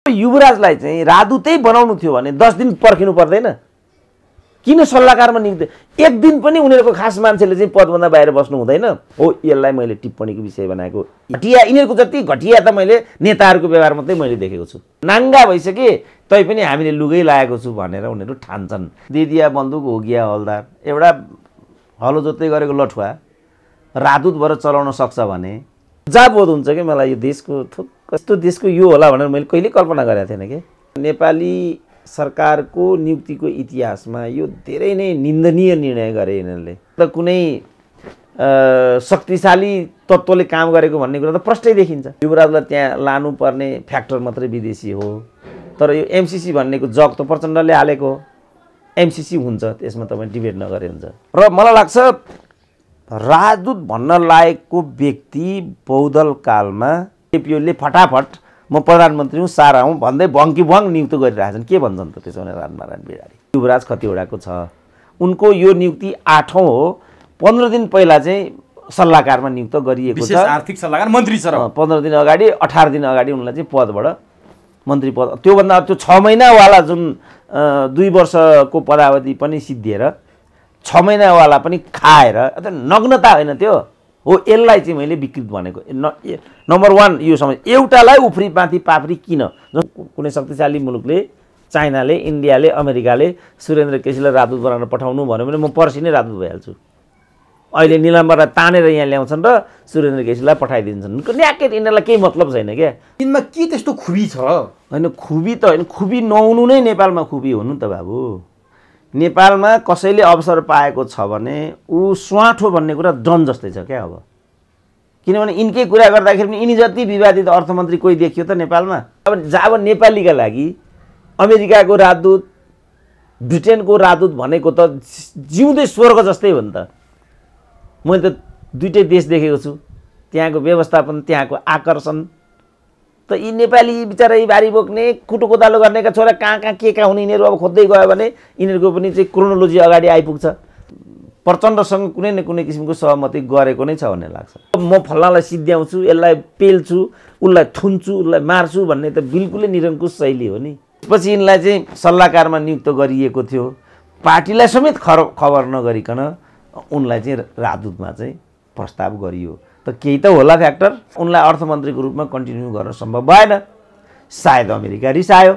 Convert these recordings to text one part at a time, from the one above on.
युवराजलाई चाहिँ राजदूतै बनाउनु थियो भने 10 दिन पर्खिनु पर्दैन? किन सल्लाहकारमा नियुक्ति? एक दिन पनि उनीहरूको खास मान्छेले चाहिँ पदभन्दा बाहिर बस्नु हुँदैन? हो, यसलाई मैले टिप्पणीको विषय बनाएको। घटिया, यिनीहरूको जति घटिया त मैले नेताहरूको व्यवहार मात्रै मैले देखेको छु। नाङ्गा भइसके तै पनि हामीले लुगै लागेको छु भनेर उनीहरू ठान्छन्। दिदिया बन्दुक होगिया हलदार एउटा हलो जोत्दै गरेको लठुवा राजदूत भएर चलाउन सक्छ भने जाबोध हुन्छ कि मलाई यो देशको कस्तो देशको यो होला भनेर मैले कहिले कल्पना गरेको थिएन कि। नेपाली सरकारको नियुक्तिको इतिहासमा यो धेरै नै निन्दनीय निर्णय गरे यिनीहरूले। त कुनै शक्तिशाली तत्त्वले काम गरेको भन्ने कुरा त प्रष्टै देखिन्छ। युवराजलाई त्यहाँ लानुपर्ने फ्याक्टर मात्रै विदेशी हो, तर यो एमसीसी भन्नेको जग त प्रचण्डले हालेको हो। एमसीसी हुन्छ, त्यसमा तपाईँ डिबेट नगरे हुन्छ। र मलाई लाग्छ राजदूत भन्न लायकको व्यक्ति बहुदल कालमा केपीओले फटाफट म प्रधानमन्त्री हुँ, सारा हुँ भन्दै भङ्की भङ नियुक्त गरिरहेछन्। के भन्छन् त त्यसो भने राजनारायण बिडारी? युवराज कतिवटाको छ, उनको यो नियुक्ति 8औं हो। 15 दिन पहिला चाहिँ सल्लाहकारमा नियुक्त गरिएको छ, विशेष आर्थिक सल्लाहकार मन्त्री सर। 15 दिन अगाडि 18 दिन अगाडि उनलाई चाहिँ पदबाट मन्त्री पद, त्योभन्दा त्यो 6 महिनावाला जुन 2 वर्षको पदावधि पनि सिद्धिएर 6 महिनावाला पनि खाएर, नग्नता होइन त्यो हो। यसलाई चाहिँ मैले विकृत भनेको। नम्बर 1 यो समझ, एउटालाई उफ्री पाथी पाफ्री किन? कुनै शक्तिशाली मुलुकले, चाइनाले, इन्डियाले, अमेरिकाले सुरेन्द्र केसीलाई राजदूत बनाउन पठाउनु भन्यो भने म पर्सि नै राजदूत भइहाल्छु। अहिले निलम्बरलाई तानेर यहाँ ल्याउँछन् र सुरेन्द्र केसीलाई पठाइदिन्छन्। न्याकेट यिनीहरूलाई केही मतलब छैन क्या। यिनमा के त्यस्तो खुबी छ? होइन, खुबी त होइन, खुबी नहुनु नै नेपालमा खुबी हुनु त बाबु। नेपालमा कसैले अवसर पाएको छ भने ऊ स्वाठो भन्ने कुरा डन जस्तै छ क्या। अब किनभने यिनकै कुरा गर्दाखेरि पनि यिनी जति विवादित अर्थमन्त्री कोही देखियो त नेपालमा? अब नेपालीका लागि अमेरिकाको राजदूत, ब्रिटेनको राजदूत भनेको त जिउँदै स्वर्ग जस्तै हो नि त। मैले त दुईटै देश देखेको छु, त्यहाँको व्यवस्थापन, त्यहाँको आकर्षण। त यी नेपाली बिचरा यी बारी बोक्ने, कुटो कोदालो गर्नेका छोरा कहाँ के हुने यिनीहरू अब खोज्दै गयो भने यिनीहरूको पनि चाहिँ क्रोनोलोजी अगाडि आइपुग्छ। प्रचण्डसँग कुनै न कुनै किसिमको सहमति गरेको नै छ भन्ने लाग्छ। म फल्नालाई सिद्ध्याउँछु, यसलाई पेल्छु, उसलाई थुन्छु, उसलाई मार्छु भन्ने त बिल्कुलै निरङ्कुश शैली हो नि। त्यसपछि यिनलाई चाहिँ सल्लाहकारमा नियुक्त गरिएको थियो, पार्टीलाई समेत खबर नगरिकन उनलाई चाहिँ राजदूतमा चाहिँ प्रस्ताव गरियो। त केही त होला फ्याक्टर। उनलाई अर्थमन्त्रीको रूपमा कन्टिन्यू गर्न सम्भव भएन। सायद अमेरिका रिसायो,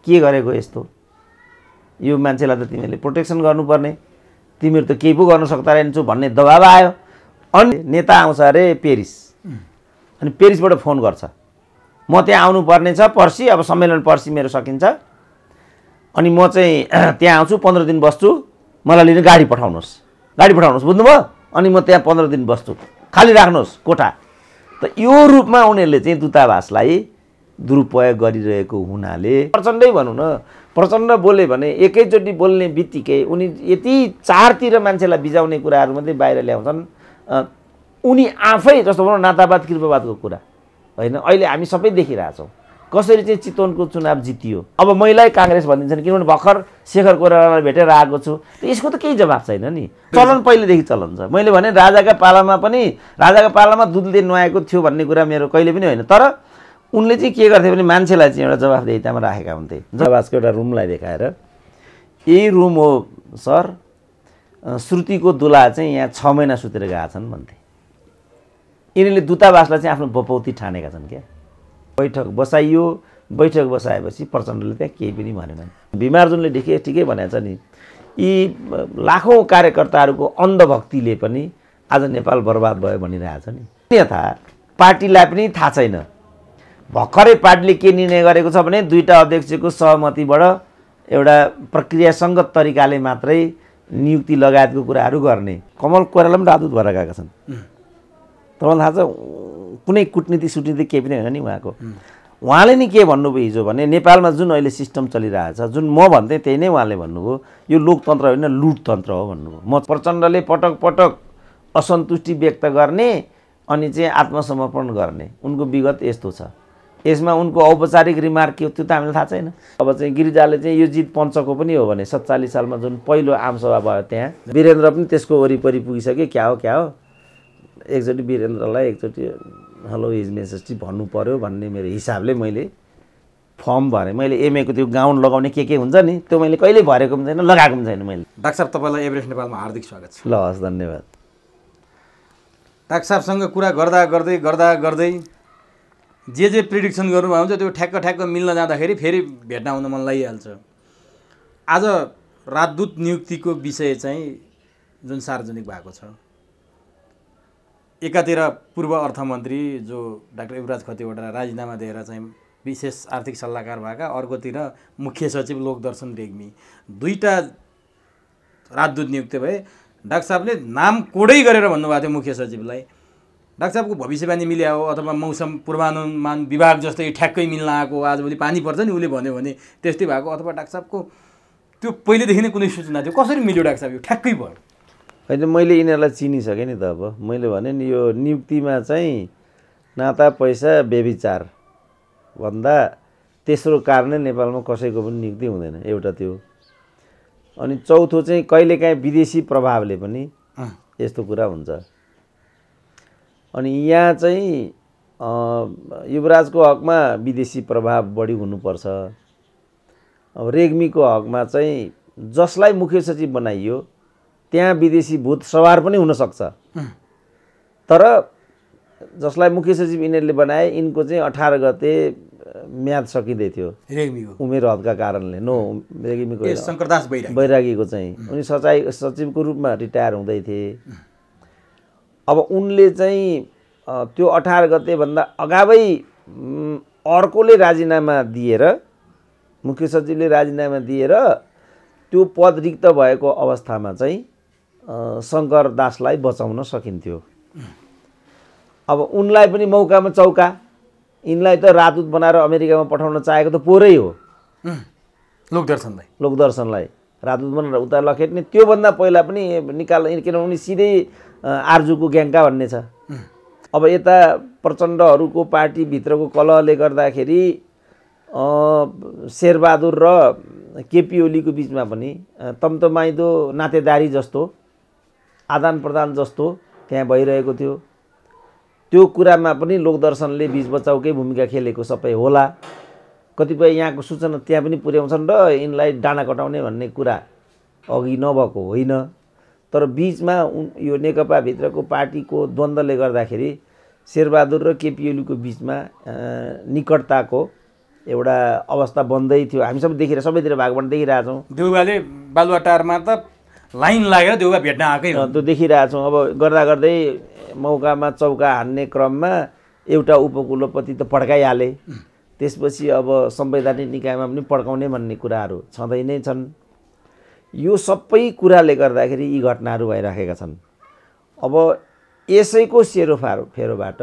के गरेको यस्तो, यो मान्छेलाई त तिमीहरूले प्रोटेक्सन गर्नुपर्ने, तिमीहरू त केही पो गर्न सक्दा रहेछौ भन्ने दबाब आयो। अनि नेता आउँछ अरे पेरिस, अनि पेरिसबाट फोन गर्छ म त्यहाँ आउनुपर्ने छ पर्सि, अब सम्मेलन पर्सि मेरो सकिन्छ, अनि म चाहिँ त्यहाँ आउँछु, 15 दिन बस्छु, मलाई लिन गाडी पठाउनुहोस्, बुझ्नुभयो? अनि म त्यहाँ 15 दिन बस्छु, खाली राख्नुहोस् कोठा। त यो रूपमा उनीहरूले चाहिँ दूतावासलाई दुरुपयोग गरिरहेको हुनाले प्रचण्डै भनौँ न, प्रचण्ड बोले भने एकैचोटि बोल्ने बित्तिकै उनी यति चारतिर मान्छेलाई बिजाउने कुराहरू मात्रै बाहिर ल्याउँछन्। उनी आफै जस्तो भनौँ नातावाद कृपावादको कुरा होइन, अहिले हामी सबै देखिरहेछौँ कसरी चाहिँ चितवनको चुनाव जितियो। अब महिलाई काङ्ग्रेस भनिदिन्छन् किनभने भर्खर शेखर कोइरालालाई भेटेर आएको छु। यसको त केही जवाब छैन नि। चलन पहिलेदेखि चलन छ। मैले भने राजाका पालामा दुधले नुहाएको थियो भन्ने कुरा मेरो कहिले पनि होइन, तर उनले चाहिँ के गर्थे भने मान्छेलाई चाहिँ एउटा जवाफदेहितामा राखेका हुन्थे। जवासको एउटा रुमलाई देखाएर यही रुम हो सर, श्रुतिको दुला चाहिँ यहाँ 6 महिना सुतेर गएका छन् भन्थे। यिनीहरूले दूतावासलाई चाहिँ आफ्नो बपौती ठानेका छन् क्या। बैठक बसाइयो, बैठक बसाएपछि प्रचण्डले त्यहाँ केही पनि भनेनन्। भिमार्जुनले ठिकै भनेको छ नि, यी लाखौँ कार्यकर्ताहरूको अन्धभक्तिले पनि आज नेपाल बर्बाद भयो भनिरहेछ नि। अन्यथा पार्टीलाई पनि थाहा छैन, भर्खरै पार्टीले के निर्णय गरेको छ भने 2टा अध्यक्षको सहमतिबाट एउटा प्रक्रियासङ्गत तरिकाले मात्रै नियुक्ति लगायतको कुराहरू गर्ने। कमल कोइराला पनि राजदूत भएर गएका छन्। तपाईँलाई थाहा छ, कुनै कुटनीति केही पनि होइन नि उहाँको। उहाँले नि के भन्नुभयो हिजो भने नेपालमा जुन अहिले सिस्टम चलिरहेछ, जुन म भन्थेँ त्यही नै उहाँले भन्नुभयो, यो लोकतन्त्र होइन लुटतन्त्र हो भन्नुभयो। म प्रचण्डले पटक पटक असन्तुष्टि व्यक्त गर्ने अनि चाहिँ आत्मसमर्पण गर्ने उनको विगत यस्तो छ। यसमा उनको औपचारिक रिमार्क के हो त्यो त हामीलाई थाहा छैन। अब चाहिँ गिरिजाले चाहिँ यो जित पञ्चको पनि हो भने 47 सालमा जुन पहिलो आमसभा भयो त्यहाँ वीरेन्द्र पनि त्यसको वरिपरि पुगिसके। क्या हो एकचोटि वीरेन्द्रलाई एकचोटि हेलो हिज मेसेज भन्नु पर्यो भन्ने मेरो हिसाबले मैले फर्म भरेँ मैले एमएको त्यो गाउन लगाउने के हुन्छ नि त्यो मैले कहिले भरेको पनि छैन लगाएको पनि छैन मैले। डाक्टर साहब तपाईँलाई एभरेस्ट नेपालमा हार्दिक स्वागत छ। ल हस् धन्यवाद। डाक्टर साहबसँग कुरा गर्दा गर्दै जे प्रिडिक्सन गर्नुभएको हुन्छ त्यो ठ्याक्क मिल्न जाँदाखेरि फेरि भेट्न आउन मन लागिहाल्छ। आज राजदूत नियुक्तिको विषय चाहिँ जुन सार्वजनिक भएको छ, एकातिर पूर्व अर्थमन्त्री जो डाक्टर युवराज खतिवडा राजीनामा दिएर चाहिँ विशेष आर्थिक सल्लाहकार भएका, अर्कोतिर मुख्य सचिव लोकदर्शन रेग्मी, दुईटा राजदूत नियुक्त भए। डाक्टर साहबले नाम कोडै गरेर भन्नुभएको थियो मुख्य सचिवलाई। डाक्टर साहबको भविष्यवाणी मिल्या हो अथवा मौसम पूर्वानुमान विभाग जस्तै ठ्याक्कै मिल्न आएको, आजभोलि पानी पर्छ नि उसले भन्यो भने त्यस्तै भएको, अथवा डाक्टर साहबको त्यो पहिलेदेखि नै कुनै सूचना थियो, कसरी मिल्यो डाक्टर साहब? यो ठ्याक्कै भयो। होइन मैले यिनीहरूलाई चिनिसकेँ नि त। अब मैले भने नि यो नियुक्तिमा चाहिँ नाता पैसा व्यभिचार भन्दा तेस्रो कारणै नेपालमा कसैको पनि नियुक्ति हुँदैन, एउटा त्यो। अनि चौथो चाहिँ कहिलेकाहीँ विदेशी प्रभावले पनि यस्तो कुरा हुन्छ। अनि यहाँ चाहिँ युवराजको हकमा विदेशी प्रभाव बढी हुनुपर्छ। अब रेग्मीको हकमा चाहिँ जसलाई मुख्य सचिव बनाइयो त्यहाँ विदेशी भूत सवार पनि हुनसक्छ, तर जसलाई मुख्य सचिव यिनीहरूले बनाए यिनको चाहिँ 18 गते म्याद सकिँदै थियो रेग्मीको उमेर हदका कारणले। रेग्मीको शङ्करदास बैरागीको चाहिँ उनी सचिवको रूपमा रिटायर हुँदै थिए। अब उनले चाहिँ त्यो 18 गतेभन्दा अगावै अर्कोले राजीनामा दिएर, मुख्य सचिवले राजीनामा दिएर त्यो पद रिक्त भएको अवस्थामा चाहिँ शङ्कर दासलाई बचाउन सकिन्थ्यो। अब उनलाई पनि मौकामा चौका, यिनलाई त राजदूत बनाएर अमेरिकामा पठाउन चाहेको त पोरै हो लोकदर्शनलाई राजदूत बनाएर उता लखेट्ने। त्योभन्दा पहिला पनि निकाल्न, किनभने उनी सिधै आर्जुको ग्याङका भन्ने छ। अब यता प्रचण्डहरूको पार्टीभित्रको कलहले गर्दाखेरि शेरबहादुर र केपी ओलीको बिचमा पनि तम्तमाइदो नातेदारी जस्तो, आदान प्रदान जस्तो त्यहाँ भइरहेको थियो। त्यो कुरामा पनि लोकदर्शनले बीच बचाउकै भूमिका खेलेको सबै होला। कतिपय यहाँको सूचना त्यहाँ पनि पुर्याउँछन् र यिनलाई डाँडा कटाउने भन्ने कुरा अघि नभएको होइन, तर बिचमा यो नेकपाभित्रको पार्टीको द्वन्द्वले गर्दाखेरि शेरबहादुर र केपी ओलीको बिचमा निकटताको एउटा अवस्था बन्दै थियो। हामी सबै सबैतिर भागबाट देखिरहेछौँ। देउवाले बालुवाटारमा त लाइन लागेर देउवा भेट्न आएकै हो, त्यो देखिरहेछौँ। अब गर्दै मौकामा चौका हान्ने क्रममा एउटा उपकुलपति त पड्काइहाले, त्यसपछि अब संवैधानिक निकायमा पनि पड्काउने भन्ने कुराहरू छँदै नै छन्। यो सबै कुराले गर्दाखेरि यी घटनाहरू भइराखेका छन्। अब यसैको फेरोबाट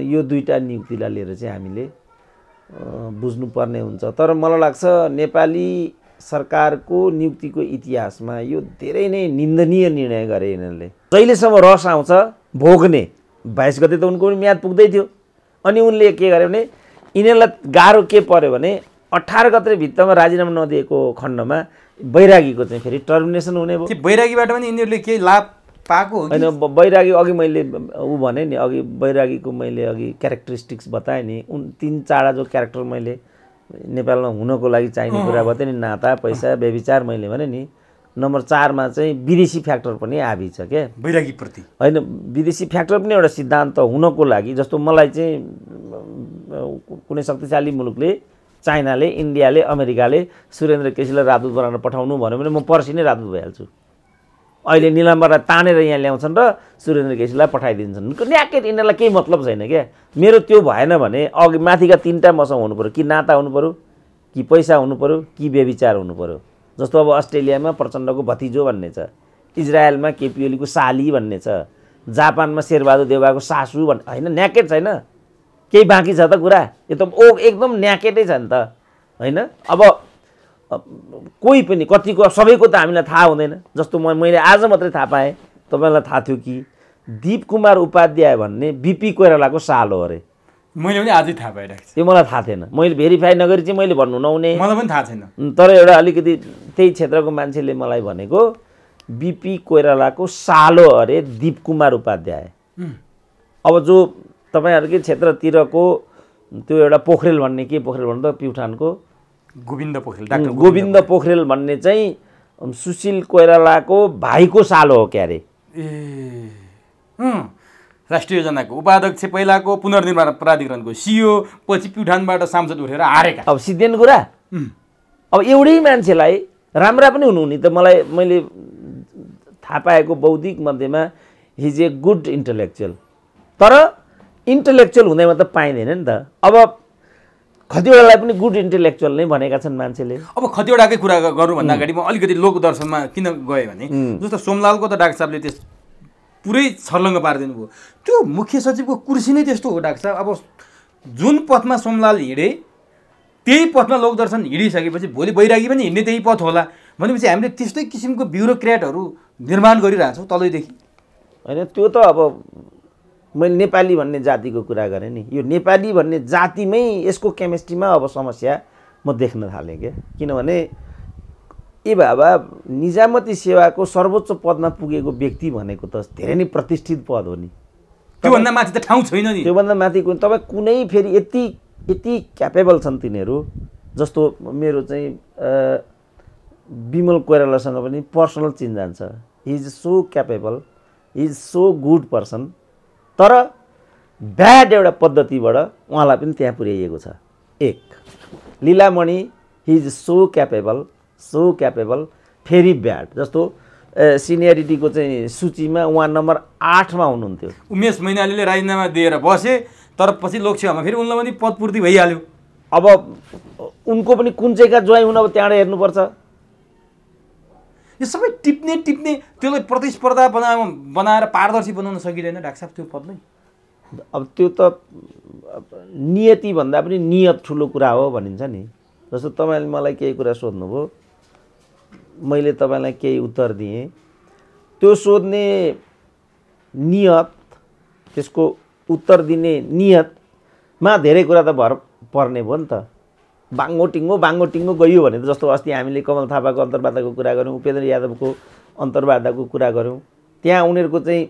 यो दुईटा नियुक्तिलाई लिएर चाहिँ हामीले बुझ्नुपर्ने हुन्छ। तर मलाई लाग्छ नेपाली सरकारको नियुक्तिको इतिहासमा यो धेरै नै निन्दनीय निर्णय गरे यिनीहरूले। जहिलेसम्म रस आउँछ भोग्ने, 22 गते त उनको पनि म्याद पुग्दै थियो। अनि उनले के गरे भने यिनीहरूलाई गाह्रो के पर्यो भने 18 गते भित्रमा राजीनामा नदिएको खण्डमा बैरागीको चाहिँ फेरि टर्मिनेसन हुने भयो। बैरागीबाट पनि यिनीहरूले केही लाभ पाएको होइन? बैरागी अघि मैले भने नि, अघि बैरागीको मैले अघि क्यारेक्टरिस्टिक्स बताएँ नि, 3-4 जो क्यारेक्टर मैले नेपालमा हुनको लागि चाहिने कुरा बताएँ नि, नाता पैसा व्यभिचार मैले भने नि। नम्बर 4 मा चाहिँ विदेशी फ्याक्टर पनि आबी छ क्या बैरागीप्रति। होइन, विदेशी फ्याक्टर पनि एउटा सिद्धान्त हुनको लागि, जस्तो मलाई चाहिँ कुनै शक्तिशाली मुलुकले, चाइनाले, इन्डियाले, अमेरिकाले सुरेन्द्र केसीलाई राजदूत बनाएर पठाउनु भन्यो भने म पर्सि नै राजदूत भइहाल्छु। अहिले निलम्बरलाई तानेर यहाँ ल्याउँछन् र सुरेन्द्र केसीलाई पठाइदिन्छन्। न्याकेट यिनीहरूलाई केही मतलब छैन क्या। मेरो त्यो भएन भने अघि माथिका 3टा मसँग हुनु पऱ्यो, कि नाता हुनु पऱ्यो, कि पैसा हुनु पऱ्यो, कि व्यभिचार हुनु पऱ्यो। जस्तो अब अस्ट्रेलियामा प्रचण्डको भतिजो भन्ने छ, इजरायलमा केपी ओलीको साली भन्ने छ, जापानमा शेरबहादुर देउवाको सासू भन्ने, होइन न्याकेट छैन? केही बाँकी छ त कुरा? यो त एकदम न्याकेटै छ नि त, होइन? अब कोही पनि कतिको सबैको त हामीलाई थाहा हुँदैन। जस्तो मैले आज मात्रै थाहा पाएँ, तपाईँलाई थाहा थियो कि दीप कुमार उपाध्याय भन्ने बीपी कोइरालाको साल हो अरे। मैले पनि आजै थाहा पाइरहेको छु। त्यो मलाई थाहा थिएन, मैले भेरिफाई नगरी चाहिँ मैले भन्नु नहुने, मलाई पनि थाहा छैन। तर एउटा अलिकति त्यही क्षेत्रको मान्छेले मलाई भनेको बीपी कोइरालाको सालो अरे दीप कुमार उपाध्याय। अब जो तपाईँहरूकै क्षेत्रतिरको त्यो एउटा पोखरेल भन्ने के पोखरेल भन्नु त प्युठानको गोविन्द पोखरेल, डाक्टर गोविन्द पोखरेल भन्ने चाहिँ सुशील कोइरालाको भाइको सालो हो क्यारे। ए राष्ट्रिय योजनाको उपाध्यक्ष, पहिलाको पुनर्निर्माण प्राधिकरणको सिइओ, पछि प्युठानबाट सांसद उठेर हारेका। अब सिद्धिने कुरा अब एउटै मान्छेलाई राम्रा पनि हुनुहुने त मैले थाहा पाएको बौद्धिक मध्येमा he is a good intellectual, तर इन्टलेक्चुअल हुँदैमा त पाइँदैन नि त। अब कतिवटालाई पनि गुड इन्टेलेक्चुअल नै भनेका छन् मान्छेले। अब कतिवटाकै कुरा गर्नुभन्दा अगाडि म अलिकति लोकदर्शनमा किन गएँ भने जस्तो सोमलालको त डाक्टर साहबले त्यस पुरै छर्लङ्ग पारिदिनु भयो। त्यो मुख्य सचिवको कुर्सी नै त्यस्तो हो डाक्टर साहब। अब जुन पथमा सोमलाल हिँडे त्यही पथमा लोकदर्शन हिँडिसकेपछि भोलि बैरागी पनि हिँड्ने त्यही पथ होला भनेपछि हामीले त्यस्तै किसिमको ब्युरोक्रेटहरू निर्माण गरिरहेछौँ तलैदेखि। होइन त्यो त अब मैले नेपाली भन्ने जातिको कुरा गरेँ नि, यो नेपाली भन्ने जातिमै यसको केमिस्ट्रीमा अब समस्या म देख्न थालेँ क्या। किनभने ए बाबा निजामती सेवाको सर्वोच्च पदमा पुगेको व्यक्ति भनेको त धेरै नै प्रतिष्ठित पद हो नि, त्योभन्दा माथि त ठाउँ छैन नि। त्योभन्दा माथि तपाईँ कुनै फेरि यति क्यापेबल छन् तिनीहरू। जस्तो मेरो चाहिँ विमल कोइरालासँग पनि पर्सनल चिन्जान छ। He is so capable, he is so good person, तर ब्याड एउटा पद्धतिबाट उहाँलाई पनि त्यहाँ पुर्याइएको छ। एक Leelamani, he is so capable फेरि ब्याड। जस्तो सिनियरिटीको चाहिँ सूचीमा उहाँ नम्बर 8 मा हुनुहुन्थ्यो। उमेश मैनालीले राजीनामा दिएर बसे, तर पछि लोकसेवामा फेरि उनलाई पनि पदपूर्ति भइहाल्यो। अब उनको पनि कुन चाहिँका ज्वाइँ हुन अब त्यहाँबाट हेर्नुपर्छ। यो सबै टिप्ने त्यसलाई प्रतिस्पर्धा बनाएर पारदर्शी बनाउन सकिँदैन डाक्टर साहब त्यो पदलाई। अब त्यो त नियति भन्दा पनि नियत ठुलो कुरा हो भनिन्छ नि। जस्तो तपाईँले मलाई केही कुरा सोध्नुभयो, मैले तपाईँलाई केही उत्तर दिएँ, त्यो सोध्ने नियत, त्यसको उत्तर दिने नियतमा धेरै कुरा त भर पर्ने भयो नि त। बाङ्गो गयो भने त जस्तो अस्ति हामीले कमल थापाको अन्तर्वार्ताको कुरा गऱ्यौँ, उपेन्द्र यादवको अन्तर्वार्ताको कुरा गऱ्यौँ, त्यहाँ उनीहरूको चाहिँ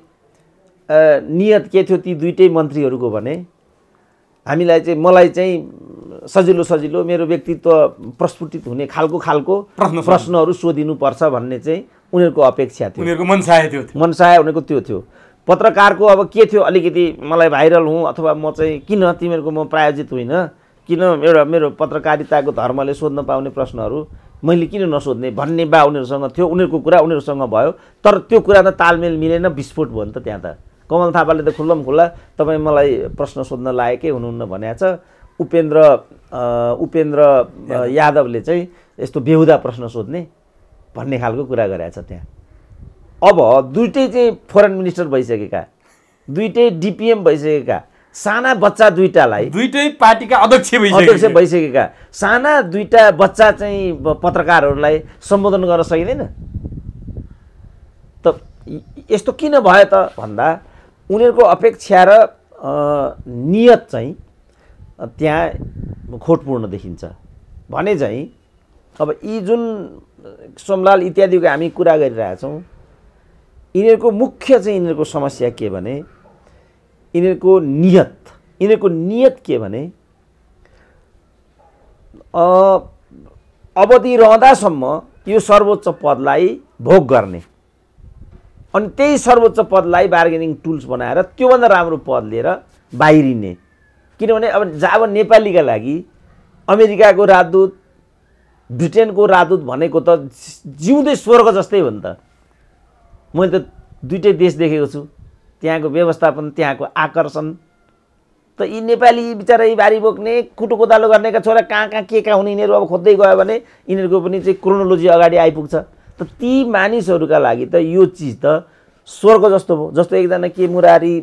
नियत के थियो ती दुईटै मन्त्रीहरूको भने हामीलाई चाहिँ मलाई चाहिँ सजिलो मेरो व्यक्तित्व प्रस्फुटित हुने खालको प्रश्नहरू सोधिनुपर्छ भन्ने चाहिँ उनीहरूको अपेक्षा थियो, उनीहरूको मनसाय उनीहरूको त्यो थियो। पत्रकारको अब के थियो, अलिकति मलाई भाइरल हुँ अथवा म चाहिँ किन तिमीहरूको म प्रायोजित होइन, किन एउटा मेरो पत्रकारिताको धर्मले सोध्न पाउने प्रश्नहरू मैले किन नसोध्ने भन्ने बा उनीहरूसँग थियो। उनीहरूको कुरा उनीहरूसँग भयो, तर त्यो कुरा त तालमेल मिलेन, विस्फोट भयो नि त त्यहाँ त। कमल थापाले त खुल्ला तपाईँ मलाई प्रश्न सोध्न लायकै हुनुहुन्न भनेको छ। उपेन्द्र यादवले चाहिँ यस्तो बेहुदा प्रश्न सोध्ने भन्ने खालको कुरा गरेको छ त्यहाँ। अब दुईटै चाहिँ फोरेन मिनिस्टर भइसकेका, दुईटै डिपिएम भइसकेका साना बच्चा दुईटै पार्टीका अध्यक्ष भइसकेका साना दुईटा बच्चा चाहिँ पत्रकारहरूलाई सम्बोधन गर्न सकिँदैन त। यस्तो किन भयो त भन्दा उनीहरूको अपेक्षा र नियत चाहिँ त्यहाँ खोटपूर्ण देखिन्छ भने चाहिँ। अब यी जुन सोमलाल इत्यादिको हामी कुरा गरिरहेछौँ, यिनीहरूको मुख्य चाहिँ यिनीहरूको समस्या के भने यिनीहरूको नियत के भने अवधि रहँदासम्म यो सर्वोच्च पदलाई भोग गर्ने अनि त्यही सर्वोच्च पदलाई बार्गेनिङ टुल्स बनाएर त्योभन्दा राम्रो पद लिएर बाहिरिने। किनभने अब जब नेपालीका लागि अमेरिकाको राजदूत, ब्रिटेनको राजदूत भनेको त जिउँदै स्वर्ग जस्तै हो नि त। मैले त दुईटै देश देखेको छु, त्यहाँको व्यवस्थापन, त्यहाँको आकर्षण। त यी नेपाली बिचारा बारी बोक्ने कुटो कोदालो गर्नेका छोरा कहाँ के हुने यिनीहरू अब खोज्दै गयो भने यिनीहरूको पनि चाहिँ क्रोनोलोजी अगाडि आइपुग्छ। त ती मानिसहरूका लागि त यो चिज त स्वर्ग जस्तो भयो। जस्तो एकजना के मुरारी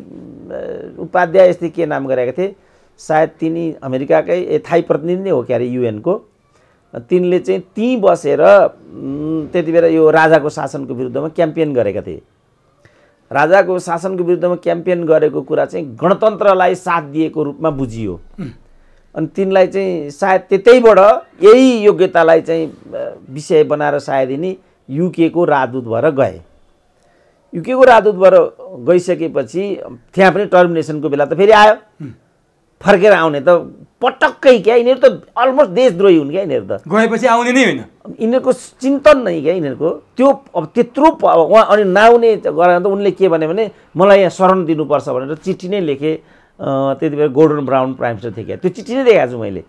उपाध्याय यस्तै के नाम गरेका थिए, सायद तिनी अमेरिकाकै थाई प्रतिनिधि नै हो क्यारे युएनको। तिनले चाहिँ त्यहीँ बसेर त्यति बेला यो राजाको शासनको विरुद्धमा क्याम्पेन गरेका थिए। राजाको शासनको विरुद्धमा क्याम्पेन गरेको कुरा चाहिँ गणतन्त्रलाई साथ दिएको रूपमा बुझियो। अनि तिनलाई चाहिँ सायद त्यतैबाट यही योग्यतालाई चाहिँ विषय बनाएर सायद यिनी युकेको राजदूत भएर गए। युकेको राजदूत भएर गइसकेपछि त्यहाँ पनि टर्मिनेसनको बेला त फेरि आयो। फर्केर आउने त पटक्कै क्या यिनीहरू त अलमोस्ट देशद्रोही हुन् क्या यिनीहरू त गएपछि आउने नै होइन यिनीहरूको चिन्तन नै क्या यिनीहरूको त्यो अब त्यत्रो उहाँ अनि नआउने गरेर त उनले के भने मलाई यहाँ शरण दिनुपर्छ भनेर चिठी नै लेखे त्यति बेला गोर्डन ब्राउन प्राइम मिनिस्टर थिए क्या त्यो चिठी नै देखाएको छु मैले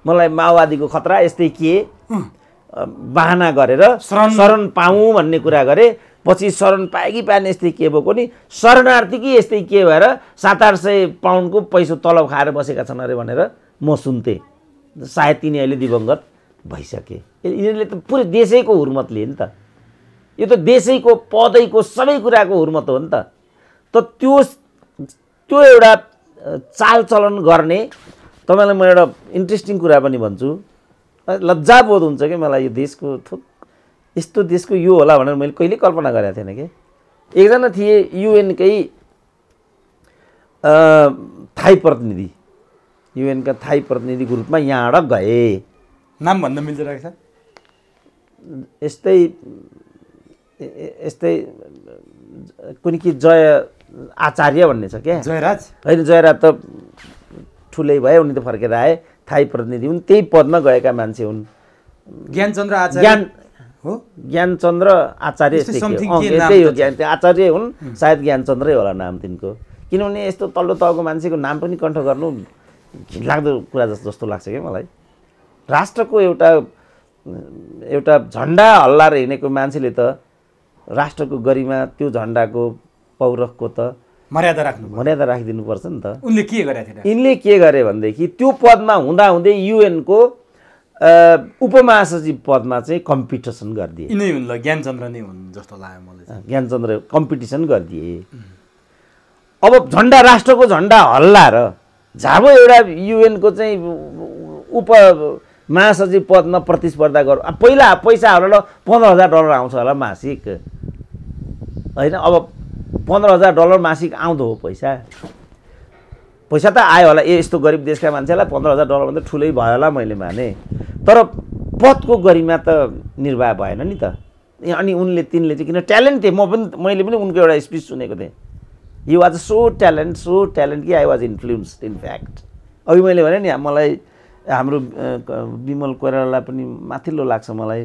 मलाई माओवादीको खतरा यस्तै के बहाना गरेर शरण पाऊँ भन्ने कुरा गरे पछि शरण पाए कि पाएन यस्तै के भएको नि शरणार्थी कि यस्तै के भएर 700-800 पाउन्डको पैसा तलब खाएर बसेका छन् अरे भनेर म सुन्थेँ सायद तिनी अहिले दिवंगत भइसके यिनीहरूले त पुरै देशैको हुर्मत लिए नि त यो त देशैको पदैको सबै कुराको हुर्मत हो नि त त्यो एउटा चालचलन गर्ने तपाईँलाई म एउटा इन्ट्रेस्टिङ कुरा पनि भन्छु लज्जाबोध हुन्छ कि मलाई यो देशको यस्तो देशको यो होला भनेर मैले कहिले कल्पना गरेको थिएन कि एकजना थिए युएनकै थाई प्रतिनिधि युएनका थाई प्रतिनिधिको रूपमा यहाँबाट गए नाम भन्न मिल्छ रहेछ यस्तै कुनै कि जय आचार्य भन्ने छ क्या जयराज होइन जयराज त ठुलै भयो उनी त फर्केर आए थाई प्रतिनिधि हुन् त्यही पदमा गएका मान्छे हुन् ज्ञानचन्द्र आचार्य हो ज्ञानचन्द्र आचार्य त्यही हो ज्ञान आचार्य हुन् सायद ज्ञानचन्द्रै होला नाम तिनको किनभने यस्तो तल्लो तहको मान्छेको नाम पनि कण्ठ गर्नु घिनलाग्दो कुरा जस्तो लाग्छ क्या मलाई राष्ट्रको एउटा झन्डा हल्लाएर हिँडेको मान्छेले त राष्ट्रको गरिमा त्यो झन्डाको पौरखको त मर्यादा राखिदिनुपर्छ नि त उनले के गरेका थिए यिनले के गरे भनेदेखि त्यो पदमा हुँदाहुँदै युएनको उपमहासचिव पदमा चाहिँ कम्पिटिसन गरिदिए यिनै हुन् ल ज्ञानचन्द्र नै हुन् जस्तो लाग्यो मलाई ज्ञानचन्द्र कम्पिटिसन गरिदिए अब झन्डा राष्ट्रको झन्डा हल्लाएर झाबो एउटा युएनको चाहिँ उपमहासचिव पदमा प्रतिस्पर्धा गर पहिला पैसा हालेर $15,000 आउँछ होला मासिक होइन अब $15,000 मासिक आउँदो हो पैसा त आयो होला यस्तो गरिब देशका मान्छेलाई $15,000 भन्दा ठुलै भयो होला मैले माने तर पदको गरिमा त निर्वाह भएन नि त अनि तिनले चाहिँ किन ट्यालेन्ट थिए मैले पनि उनको एउटा स्पिच सुनेको थिएँ यु वाज सो ट्यालेन्ट कि I was influenced in fact अघि मैले भने नि मलाई हाम्रो विमल कोइरालालाई पनि माथिल्लो लाग्छ मलाई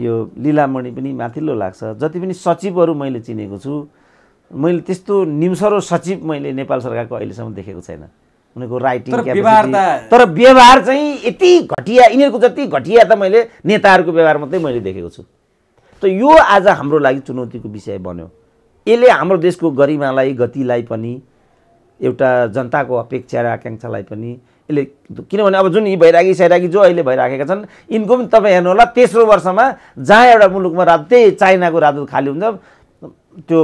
यो लीलामणि पनि माथिल्लो लाग्छ जति पनि सचिवहरू मैले चिनेको छु मैले त्यस्तो निम्सरो सचिव मैले नेपाल सरकारको अहिलेसम्म देखेको छैन उनीहरूको राइटिङ क्यापेसिटी तर व्यवहार चाहिँ यति घटिया यिनीहरूको जति घटिया त मैले नेताहरूको व्यवहार मात्रै मैले देखेको छु त यो आज हाम्रो लागि चुनौतीको विषय बन्यो यसले हाम्रो देशको गरिमालाई गतिलाई पनि एउटा जनताको अपेक्षा र आकाङ्क्षालाई पनि यसले किनभने अब जुन यी भइरागी सैरागी जो अहिले भइराखेका छन् यिनको पनि तपाईँ हेर्नु होला तेस्रो वर्षमा जहाँ एउटा मुलुकमा त्यही चाइनाको राजदूत खाली हुन्छ त्यो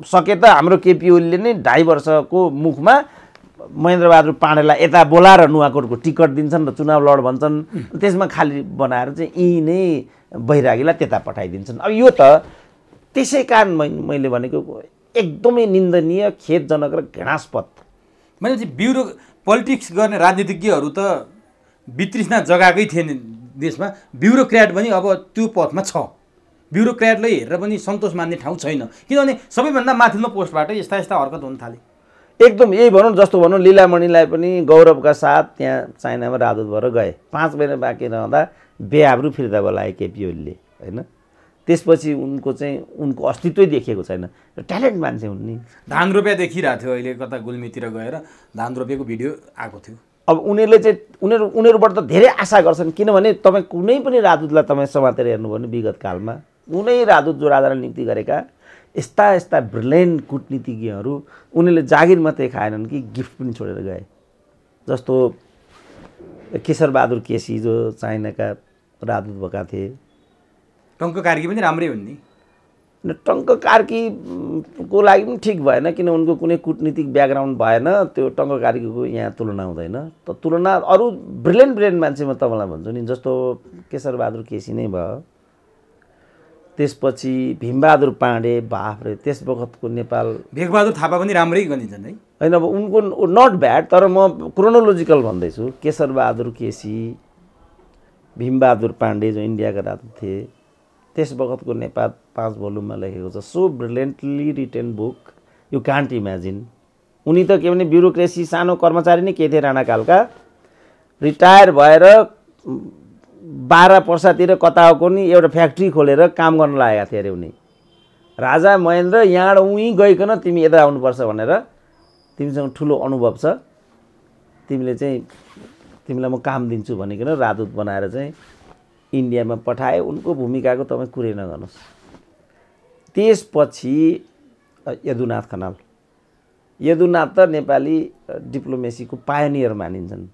सके त हाम्रो केपी ओलीले नै 2.5 वर्षको मुखमा महेन्द्रबहादुर पाण्डेलाई यता बोलाएर नुवाकोटको टिकट दिन्छन् र चुनाव लड भन्छन् त्यसमा खाली बनाएर चाहिँ यी नै बैरागीलाई त्यता पठाइदिन्छन् अब यो त त्यसै कारण मैले भनेको एकदमै निन्दनीय खेदजनक र घृणास्पद मैले ब्युरो पोलिटिक्स गर्ने राजनीतिज्ञहरू त वितृष्णा जगाएकै थिएन देशमा ब्युरोक्र्याट पनि अब त्यो पदमा छ ब्युरोक्र्याटलाई हेरेर पनि सन्तोष मान्ने ठाउँ छैन किनभने सबैभन्दा माथिल्लो पोस्टबाट यस्ता हरकत हुन थाले एकदम यही भनौँ जस्तो भनौँ लीलामणिलाई पनि गौरवका साथ त्यहाँ चाइनामा राजदूत भएर गए 5 महिना बाँकी रहँदा बेआब्रु फिर्ता बोलाए केपी ओलीले होइन त्यसपछि उनको अस्तित्वै देखिएको छैन ट्यालेन्ट मान्छे हुन् नि धान रोपिया देखिरहेको थियो अहिले कता गुल्मीतिर गएर धान रोपेको भिडियो आएको थियो अब उनीहरूले चाहिँ उनीहरूबाट त धेरै आशा गर्छन् किनभने तपाईँ कुनै पनि राजदूतलाई तपाईँ समातेर हेर्नुभयो भने विगत कालमा कुनै राजदूत जो राजालाई नियुक्ति गरेका यस्ता ब्रिलियन्ट कूटनीतिज्ञहरू उनीहरूले जागिर मात्रै खाएनन् कि गिफ्ट पनि छोडेर गए जस्तो केशरबहादुर केसी जो चाइनाका राजदूत भएका थिए टङ्क कार्की पनि राम्रै हुन् नि टङ्क कार्कीको लागि पनि ठिक भएन किन उनको कुनै कूटनीतिक ब्याकग्राउन्ड भएन त्यो टङ्क कार्कीको यहाँ तुलना हुँदैन त तुलना अरू ब्रिलियन्ट मान्छे म तपाईँलाई भन्छु नि जस्तो केशरबहादुर केसी नै भयो त्यसपछि भीमबहादुर पाण्डे बाफरे त्यस बखतको नेपाल भेगबहादुर थापा पनि राम्रै गनिन्छन् है होइन अब उनको नट ब्याड तर म क्रोनोलोजिकल भन्दैछु केशरबहादुर केसी भीमबहादुर पाण्डे जो इन्डियाका राजदूत थिए त्यस बखतको नेपाल 5 भोल्युममा लेखेको छ so brilliantly written book you can't imagine उनी त के भने ब्युरोक्रेसी सानो कर्मचारी नै के थिए राणाकालका, रिटायर भएर 12 वर्षतिर कता हो नि एउटा फ्याक्ट्री खोलेर काम गर्न लागेका थिए अरे उनी। राजा महेन्द्र यहाँबाट उहीँ गइकन तिमी यता आउनुपर्छ भनेर तिमीसँग ठुलो अनुभव छ, तिमीले चाहिँ तिमीलाई म काम दिन्छु भनिकन राजदूत बनाएर चाहिँ इन्डियामा पठाए। उनको भूमिकाको तपाईँ कुरै नगर्नुहोस्। त्यसपछि यदुनाथ खनाल, यदुनाथ त नेपाली डिप्लोमेसीको पायोनियर मानिन्छन्।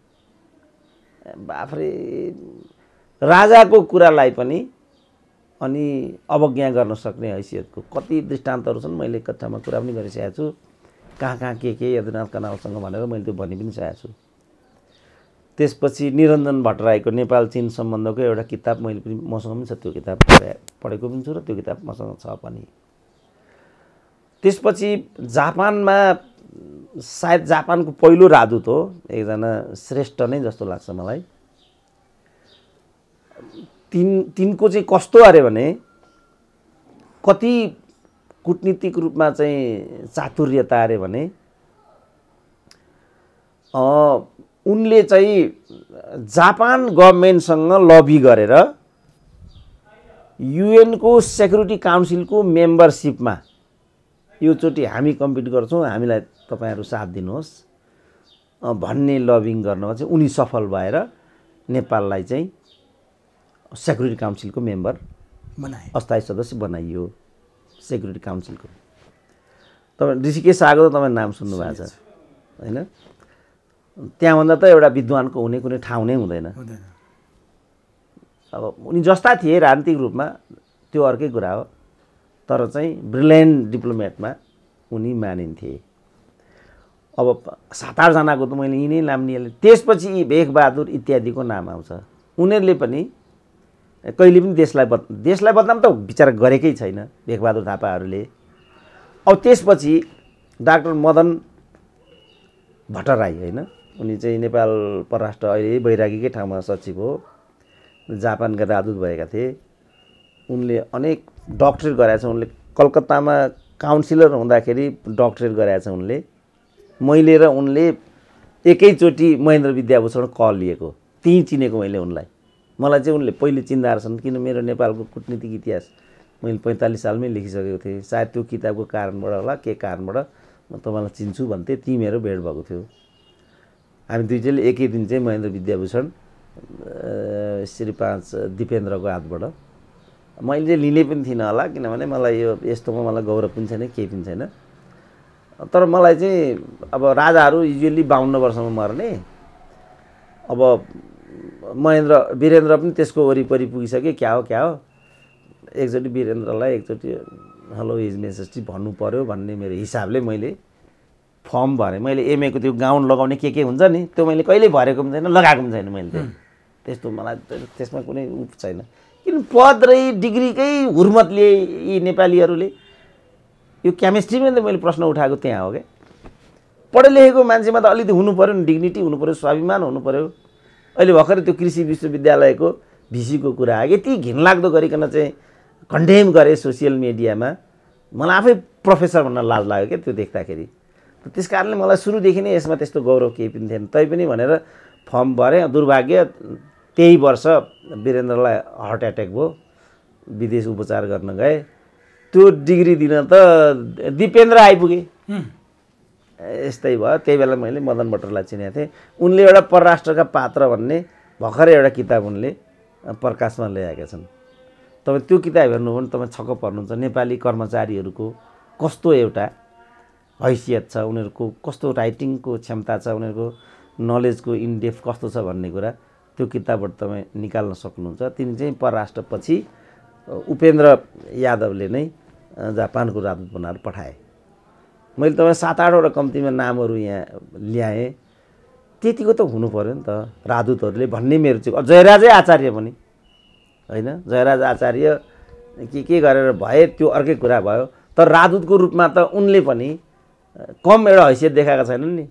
बाफ्रे, राजाको कुरालाई पनि अनि अवज्ञा गर्न सक्ने हैसियतको कति दृष्टान्तहरू छन्। मैले कथामा कुरा पनि गरिसकेको छु, कहाँ कहाँ के यदुनाथ खनालसँग भनेर मैले त्यो भनि पनि सकेको छु। त्यसपछि निरञ्जन भट्टराईको नेपाल चीन सम्बन्धको एउटा किताब मैले पनि, मसँग पनि छ त्यो किताब, पढेको पनि छु र त्यो किताब मसँग छ पनि। त्यसपछि जापानमा, सायद जापानको पहिलो राजदूत हो, एकजना श्रेष्ठ नै जस्तो लाग्छ मलाई। तिनको चाहिँ कस्तो अरे भने कति कूटनीतिक रूपमा चाहिँ चातुर्यता अरे भने उनले चाहिँ जापान गभर्मेन्टसँग लबी गरेर युएनको सेक्युरिटी काउन्सिलको मेम्बरसिपमा योचोटि हामी कम्पिट गर्छौँ, हामीलाई तपाईँहरू साथ दिनुहोस् भन्ने लबिङ गर्नमा चाहिँ उनी सफल भएर नेपाललाई चाहिँ सेक्युरिटी काउन्सिलको मेम्बर बनाए, अस्थायी सदस्य बनाइयो सेक्युरिटी काउन्सिलको। तपाईँ ऋषिकेश सागर तपाईँ नाम सुन्नुभएको छ होइन? त्यहाँभन्दा त एउटा विद्वानको हुने कुनै ठाउँ नै हुँदैन। अब उनी जस्ता थिए राजनीतिक रूपमा त्यो अर्कै कुरा हो, तर चाहिँ ब्रिलियन्ट डिप्लोमेटमा उनी मानिन्थे। अब 7-8 जनाको त मैले यिनै नाम लिएँ। त्यसपछि भेखबहादुर इत्यादिको नाम आउँछ। उनीहरूले पनि कहिले पनि देशलाई बदनाम त विचार गरेकै छैन भेखबहादुर थापाहरूले। अब त्यसपछि डाक्टर मदन भट्टराई होइन, उनी चाहिँ नेपाल परराष्ट्र अहिले बैरागीकै ठाउँमा सचिव हो, जापानका राजदूत भएका थिए। उनले अनेक डक्टरेट गरेका छन्। उनले कलकत्तामा काउन्सिलर हुँदाखेरि डक्टरेट गरेका छ उनले। मैले र उनले एकैचोटि महेन्द्र विद्याभूषण कल लिएको, त्यहीँ चिनेको मैले उनलाई। मलाई चाहिँ उनले पहिले चिन्दा रहेछन्, किन मेरो नेपालको कूटनीतिक इतिहास मैले 45 सालमै लेखिसकेको थिएँ। सायद त्यो किताबको कारणबाट होला, के कारणबाट म तपाईँलाई चिन्छु भन्थे। त्यहीँ मेरो भेट भएको थियो। हामी दुईजनाले एकै दिन चाहिँ महेन्द्र विद्याभूषण श्री 5 दिपेन्द्रको हातबाट मैले चाहिँ लिने पनि थिइनँ होला, किनभने मलाई यो यस्तोमा मलाई गौरव पनि छैन, केही पनि छैन। तर मलाई चाहिँ अब राजाहरू युजुअली 52 वर्षमा मर्ने। अब वीरेन्द्र पनि त्यसको वरिपरि पुगिसके। क्या हो एकचोटि वीरेन्द्रलाई एकचोटि हेलो हिज मेसेज भन्नु पर्यो भन्ने मेरो हिसाबले मैले फर्म भरेँ। मैले एमएको त्यो गाउन लगाउने के हुन्छ नि, त्यो मैले कहिले भरेको पनि छैन, लगाएको पनि छैन मैले। त्यस्तो मलाई त्यसमा कुनै उप छैन। किन पद र डिग्रीकै हुर्मतले यी नेपालीहरूले यो केमिस्ट्रीमा त मैले प्रश्न उठाएको त्यहाँ हो क्या। पढे लेखेको मान्छेमा त अलिकति हुनु पऱ्यो नि, डिग्निटी हुनु पऱ्यो, स्वाभिमान हुनु पऱ्यो। अहिले भर्खरै त्यो कृषि विश्वविद्यालयको भिसीको कुरा आयो, यति घिनलाग्दो गरिकन चाहिँ कन्डेम गरे सोसियल मिडियामा। मलाई आफै प्रोफेसर भन्न लाज लाग्यो क्या त्यो देख्दाखेरि। त्यस कारणले मलाई सुरुदेखि नै यसमा त्यस्तो गौरव केही पनि थिएन। तैपनि भनेर फर्म भरेँ। दुर्भाग्य त्यही वर्ष वीरेन्द्रलाई हार्ट एट्याक भयो, विदेश उपचार गर्न गए। त्यो डिग्री दिन त दिपेन्द्र आइपुगे। यस्तै भयो। त्यही बेला मैले मदन भट्टराईलाई चिनेको थिएँ। उनले एउटा परराष्ट्रका पात्र भन्ने भर्खरै एउटा किताब उनले प्रकाशमा ल्याएका छन्। तपाईँ त्यो किताब हेर्नु भने तपाईँ छक्क पर्नुहुन्छ। नेपाली कर्मचारीहरूको कस्तो एउटा हैसियत छ, उनीहरूको कस्तो राइटिङको क्षमता छ, उनीहरूको नलेजको इनडेप्थ कस्तो छ भन्ने कुरा त्यो किताबबाट तपाईँ निकाल्न सक्नुहुन्छ। तिनी चाहिँ परराष्ट्रपछि उपेन्द्र यादवले नै जापानको राजदूत बनाएर पठाए। मैले तपाईँ 7-8वटा कम्तीमा नामहरू यहाँ ल्याएँ। त्यतिको त हुनु पऱ्यो नि त राजदूतहरूले भन्ने मेरो चाहिँ। जयराजै आचार्य पनि होइन, जयराज आचार्य के गरेर भए त्यो अर्कै कुरा भयो। तर राजदूतको रूपमा त उनले पनि कम एउटा हैसियत देखाएका छैनन् नि।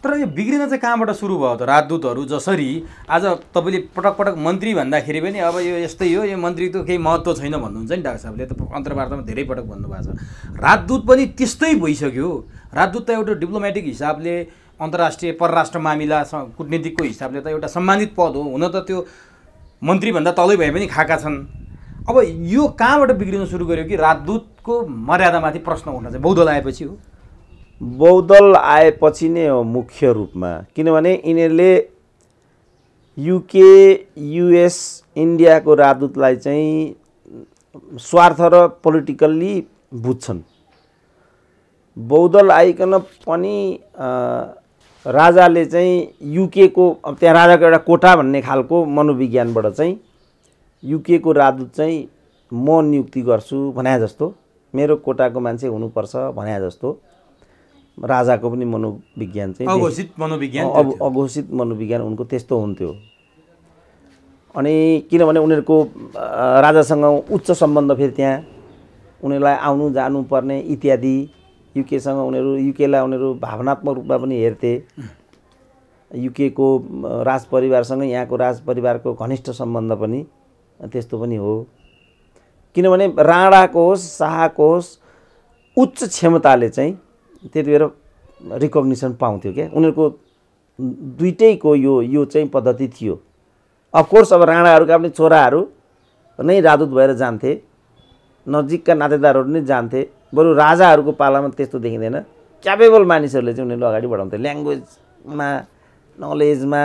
तर यो बिग्रिन चाहिँ कहाँबाट सुरु भयो त? राजदूतहरू जसरी आज तपाईँले पटक पटक मन्त्री भन्दाखेरि पनि अब यो यस्तै हो, यो मन्त्री त केही महत्त्व छैन भन्नुहुन्छ नि डाक्टर साहबले त अन्तर्वार्तामा धेरै पटक भन्नुभएको छ। राजदूत पनि त्यस्तै भइसक्यो। राजदूत त एउटा डिप्लोमेटिक हिसाबले अन्तर्राष्ट्रिय परराष्ट्र मामिला कूटनीतिकको हिसाबले त एउटा सम्मानित पद हो। हुन त त्यो मन्त्रीभन्दा तलै भए पनि खाएका छन्। अब यो कहाँबाट बिग्रिन सुरु गर्यो कि राजदूतको मर्यादामाथि प्रश्न उठ्न चाहिँ बहुदल आएपछि हो? बहुदल आएपछि नै हो मुख्य रूपमा, किनभने यिनीहरूले युके, युएस, इन्डियाको राजदूतलाई चाहिँ स्वार्थ र पोलिटिकल्ली बुझ्छन्। बहुदल आइकन पनि राजाले चाहिँ युकेको, अब त्यहाँ राजाको एउटा कोटा भन्ने खालको मनोविज्ञानबाट चाहिँ युकेको राजदूत चाहिँ म नियुक्ति गर्छु भने जस्तो, मेरो कोटाको मान्छे हुनुपर्छ भने जस्तो राजाको पनि मनोविज्ञान चाहिँ अघोषित मनोविज्ञान, अघोषित मनोविज्ञान उनको त्यस्तो हुन्थ्यो। अनि किनभने उनीहरूको राजासँग उच्च सम्बन्ध, फेरि त्यहाँ उनीहरूलाई आउनु जानु पर्ने इत्यादि, युकेसँग उनीहरू, युकेलाई उनीहरू भावनात्मक रूपमा पनि हेर्थे। युकेको राजपरिवारसँग यहाँको राजपरिवारको घनिष्ठ सम्बन्ध पनि त्यस्तो पनि हो। किनभने राणाको होस् शाहको होस् उच्च क्षमताले चाहिँ त्यति बेर रिकग्निसन पाउँथ्यो क्या, उनीहरूको दुइटैको यो चाहिँ पद्धति थियो। अफकोर्स अब राणाहरूका पनि छोराहरू नै राजदूत भएर जान्थे, नजिकका नातेदारहरू नै जान्थे, बरु राजाहरूको पालामा त्यस्तो देखिँदैन। क्यापेबल मानिसहरूले चाहिँ उनीहरू अगाडि बढाउँथे, ल्याङ्ग्वेजमा, नलेजमा,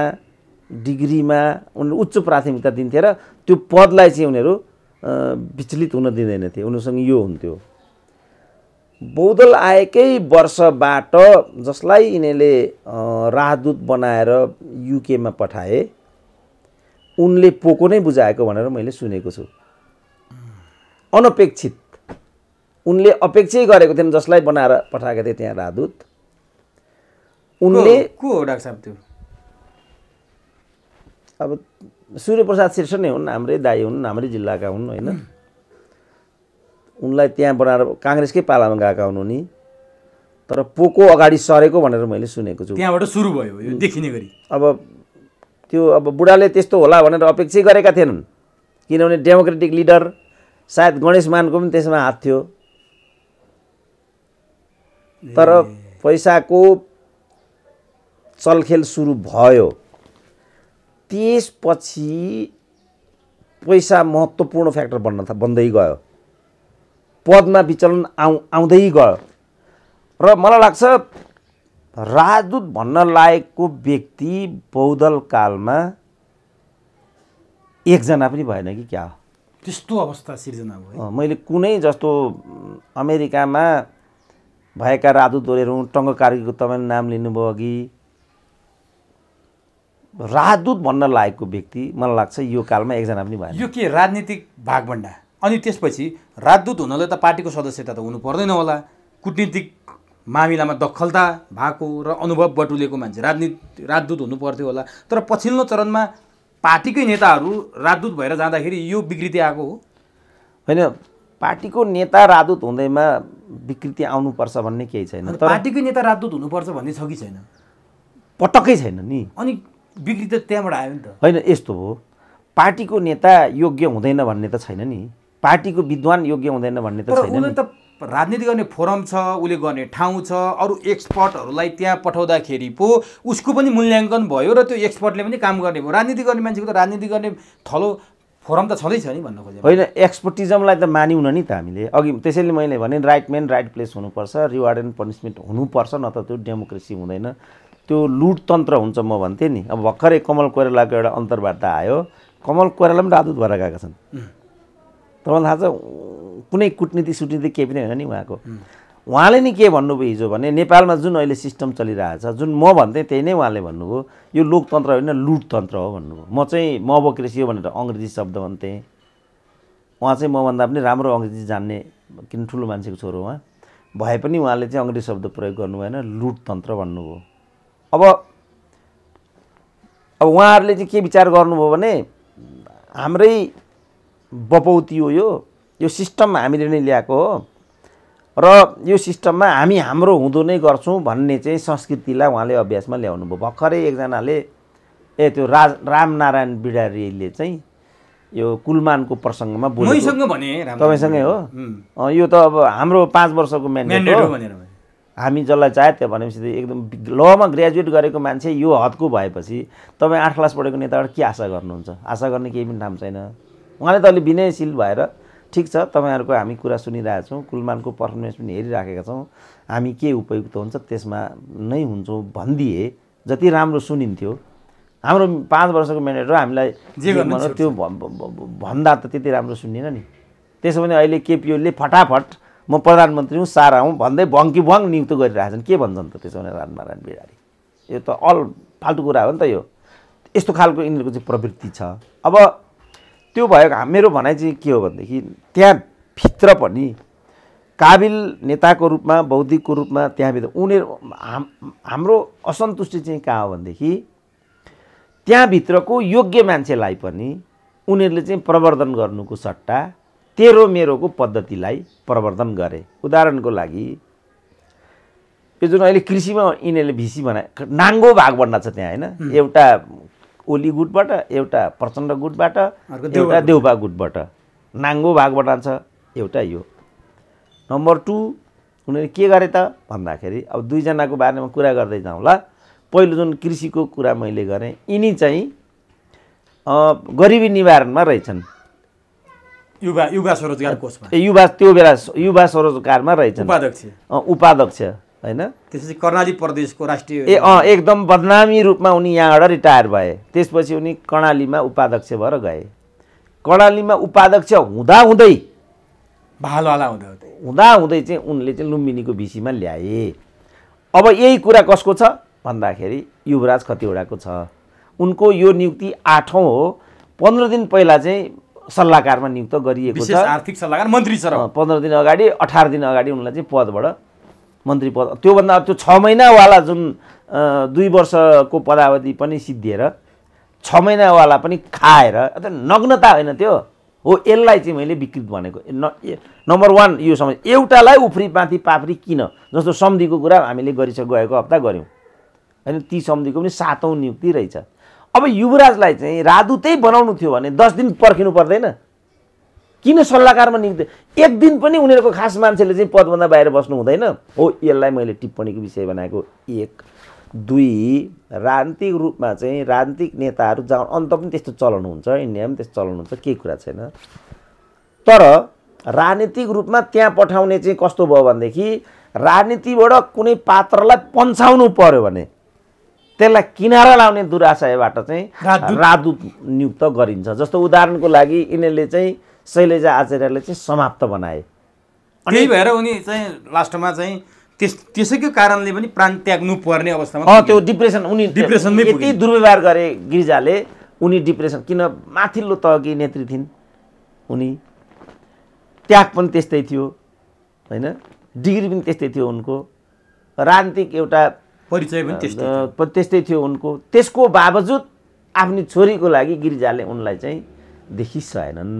डिग्रीमा उनीहरू उच्च प्राथमिकता दिन्थे र त्यो पदलाई चाहिँ उनीहरू विचलित हुन दिँदैनथे, उनीहरूसँग यो हुन्थ्यो। बहुदल आएकै वर्षबाट जसलाई यिनीहरूले राजदूत बनाएर युकेमा पठाए उनले पोको नै बुझाएको भनेर मैले सुनेको छु। अनपेक्षित, उनले अपेक्षै गरेको थिएन जसलाई बनाएर पठाएका थिए त्यहाँ राजदूत। उनले को हो डाक्टर साहब त्यो? अब सूर्यप्रसाद शीर्ष नै हुन्, हाम्रै दाइ हुन्, हाम्रै जिल्लाका हुन् होइन। उनलाई त्यहाँ बनाएर काङ्ग्रेसकै पालामा गएका हुन् उनी, तर पोको अगाडि सरेको भनेर मैले सुनेको छु। त्यहाँबाट सुरु भयो यो देखिने गरी। अब बुढाले त्यस्तो होला भनेर अपेक्षै गरेका थिएनन्, किनभने डेमोक्रेटिक लिडर सायद गणेश मानको पनि त्यसमा हात थियो। तर पैसाको चलखेल सुरु भयो, त्यसपछि पैसा महत्त्वपूर्ण फ्याक्टर बन्दै गयो, पदमा विचलन आउँदै गयो। र मलाई लाग्छ राजदूत भन्न लायकको व्यक्ति बहुदल कालमा एकजना पनि भएन कि क्या हो? त्यस्तो अवस्था सिर्जना भयो। मैले कुनै जस्तो अमेरिकामा भएका राजदूतहरू, टङ्ग कार्कीको तपाईँले नाम लिनुभयो अघि, राजदूत भन्न लायकको व्यक्ति मलाई लाग्छ यो कालमा एकजना पनि भएन। यो के राजनीतिक भागभण्डा? अनि त्यसपछि राजदूत हुनले त पार्टीको सदस्यता त हुनु पर्दैन होला, कुटनीतिक मामिलामा दखलता भएको र अनुभव बटुलेको मान्छे राजदूत हुनु पर्थ्यो होला। तर पछिल्लो चरणमा पार्टीकै नेताहरू राजदूत भएर जाँदाखेरि यो विकृति आएको हो? होइन, पार्टीको नेता राजदूत हुँदैमा विकृति आउनुपर्छ भन्ने केही छैन। तर पार्टीकै नेता राजदूत हुनुपर्छ भन्ने छ कि छैन? पटक्कै छैन नि। अनि विकृति त्यहाँबाट आयो नि त। होइन, यस्तो हो, पार्टीको नेता योग्य हुँदैन भन्ने त छैन नि, पार्टीको विद्वान योग्य हुँदैन भन्ने त छैन नि। त राजनीति गर्ने फोरम छ, उसले गर्ने ठाउँ छ, अरू एक्सपर्टहरूलाई त्यहाँ पठाउँदाखेरि पो उसको पनि मूल्याङ्कन भयो र त्यो एक्सपर्टले पनि काम गर्ने भयो। राजनीति गर्ने मान्छेको त राजनीति गर्ने थलो फोरम त छँदैछ नि भन्न खोजेको होइन। एक्सपर्टिजमलाई त मानिउन नि त हामीले अघि, त्यसैले मैले भने राइट म्यान राइट प्लेस हुनुपर्छ, रिवार्ड एन्ड पनिसमेन्ट हुनुपर्छ, न त त्यो डेमोक्रेसी हुँदैन, त्यो लुटतन्त्र हुन्छ म भन्थेँ नि। अब भर्खरै कमल कोइरालाको एउटा अन्तर्वार्ता आयो, कमल कोइराला पनि राजदूत भएर गएका छन्। तपाईँलाई थाहा छ, कुनै कुटनीति सुटनीति केही पनि होइन नि उहाँको। उहाँले नि के भन्नुभयो हिजो भने नेपालमा जुन अहिले सिस्टम चलिरहेछ, जुन म भन्थेँ त्यही नै उहाँले भन्नुभयो, यो लोकतन्त्र होइन लुटतन्त्र हो भन्नुभयो। म चाहिँ मोबोक्रेसी हो भनेर अङ्ग्रेजी शब्द भन्थेँ, उहाँ चाहिँ मभन्दा पनि राम्रो अङ्ग्रेजी जान्ने, किन ठुलो मान्छेको छोरो उहाँ भए पनि उहाँले चाहिँ अङ्ग्रेजी शब्द प्रयोग गर्नु भएन, लुटतन्त्र भन्नुभयो। अब उहाँहरूले चाहिँ के विचार गर्नुभयो भने हाम्रै बपौती हो यो सिस्टम हामीले नै ल्याएको हो र यो सिस्टममा हामी हाम्रो हुँदो नै गर्छौँ भन्ने चाहिँ संस्कृतिलाई उहाँले अभ्यासमा ल्याउनु भयो। भर्खरै एकजनाले त्यो रामनारायण बिडारीले चाहिँ यो कुलमानको प्रसङ्गमा बोलेको, मैसँग भने तपाईँसँगै हो, यो त अब हाम्रो 5 वर्षको म्यान्डेट हो, हामी जसलाई चाहे त्यो भनेपछि एकदम लमा ग्रेजुएट गरेको मान्छे यो हदको भएपछि तपाईँ 8 क्लास पढेको नेताबाट के आशा गर्नुहुन्छ? आशा गर्ने केही पनि ठाउँ छैन। उहाँले त अलि विनयशील भएर ठिक छ तपाईँहरूको हामी कुरा सुनिरहेका छौँ, कुलमानको पर्फर्मेन्स पनि हेरिराखेका छौँ, हामी के उपयुक्त हुन्छ त्यसमा नै हुन्छौँ भनिदिए जति राम्रो सुनिन्थ्यो। हाम्रो 5 वर्षको म्यान्डेट र हामीलाई जे गर्नु त्यो भन्दा त त्यति राम्रो सुनिएन नि। त्यसो भने अहिले केपी ओलीले फटाफट म प्रधानमन्त्री हुँ, सारा हुँ भन्दै भङ्की भङ नियुक्त गरिरहेछन्। के भन्छन् त त्यसो भने राजनारायण बिहारी? यो त अल फाल्तु कुरा हो नि त। यो यस्तो खालको यिनीहरूको चाहिँ प्रवृत्ति छ। अब त्यो भयो। मेरो भनाइ चाहिँ के हो भनेदेखि त्यहाँभित्र पनि काबिल नेताको रूपमा, बौद्धिकको रूपमा त्यहाँभित्र उनीहरू हाम्रो असन्तुष्टि चाहिँ कहाँ हो भनेदेखि त्यहाँभित्रको योग्य मान्छेलाई पनि उनीहरूले चाहिँ प्रवर्धन गर्नुको सट्टा तेरो मेरोको पद्धतिलाई प्रवर्धन गरे। उदाहरणको लागि यो जुन अहिले कृषिमा यिनीहरूले भिसी बनाए, नाङ्गो भाग बन्ना छ त्यहाँ होइन। एउटा ओली गुटबाट, एउटा प्रचण्ड गुटबाट, एउटा देउबा गुटबाट नाङ्गो भाग बनान्छ। एउटा यो नम्बर 2 उनीहरूले के गरे त भन्दाखेरि अब दुईजनाको बारेमा कुरा गर्दै जाउँ ल। पहिलो जुन कृषिको कुरा मैले गरेँ, यिनी चाहिँ गरिबी निवारणमा रहेछन्, युवा स्वरोजगार कोषमा, त्यो बेला युवा स्वरोजगारमा रहेछन्, उपाध्यक्ष होइन। त्यसपछि कर्णाली प्रदेशको राष्ट्रिय एकदम बदनामी रूपमा उनी यहाँबाट रिटायर भए। त्यसपछि उनी कर्णालीमा उपाध्यक्ष भएर गए। कर्णालीमा उपाध्यक्ष हुँदाहुँदै हुँदाहुँदै चाहिँ उनले चाहिँ लुम्बिनीको भिसीमा ल्याए। अब यही कुरा कसको छ भन्दाखेरि युवराज खतिवडाको छ। उनको यो नियुक्ति 8औं हो। 15 दिन पहिला चाहिँ सल्लाहकारमा नियुक्त गरिएको छ, विशेष आर्थिक सल्लाहकार मन्त्री सर। 15 दिन अगाडि 18 दिन अगाडि उनलाई चाहिँ पदबाट मन्त्री पद, त्योभन्दा त्यो 6 महिनावाला जुन 2 वर्षको पदावधि पनि सिद्धिएर 6 महिनावाला पनि खाएर, नग्नता होइन त्यो हो। यसलाई चाहिँ मैले विकृत भनेको। नम्बर 1 यो समझ, एउटालाई उफ्री पाथी पाफ्री किन, जस्तो सम्धिको कुरा हामीले गएको हप्ता गऱ्यौँ होइन। ती सम्धिको पनि 7औं नियुक्ति रहेछ। अब युवराजलाई चाहिँ राजदूतै बनाउनु थियो भने 10 दिन पर्खिनु पर्दैन? किन सल्लाहकारमा नियुक्ति? एक दिन पनि उनीहरूको खास मान्छेले चाहिँ पदभन्दा बाहिर बस्नु हुँदैन हो। यसलाई मैले टिप्पणीको विषय बनाएको। 1 2 राजनीतिक रूपमा चाहिँ राजनीतिक नेताहरू जहाँ अन्त पनि त्यस्तो चलन हुन्छ, इन्डियामा पनि त्यस्तो चलन हुन्छ, केही कुरा छैन। तर राजनीतिक रूपमा त्यहाँ पठाउने चाहिँ कस्तो भयो भनेदेखि राजनीतिबाट कुनै पात्रलाई पन्छाउनु पर्यो भने त्यसलाई किनारा लाउने दुराशयबाट चाहिँ राजदूत नियुक्त गरिन्छ। जस्तो उदाहरणको लागि यिनीहरूले चाहिँ शैलजा आचार्यलाई चाहिँ समाप्त बनाए। त्यही भएर उनी चाहिँ लास्टमा चाहिँ त्यसैको कारणले पनि प्राण त्याग्नु पर्ने अवस्थामा त्यो डिप्रेसन, उनी डिप्रेसनमै यति दुर्व्यवहार गरे गिरिजाले। उनी डिप्रेसन, किन माथिल्लो तहकी नेत्री थिइन् उनी, त्याग पनि त्यस्तै थियो होइन, डिग्री पनि त्यस्तै थियो उनको, राजनीतिक एउटा परिचय पनि त्यस्तै थियो उनको। त्यसको बावजुद आफ्नी छोरीको लागि गिरिजाले उनलाई चाहिँ देखिसकेनन्।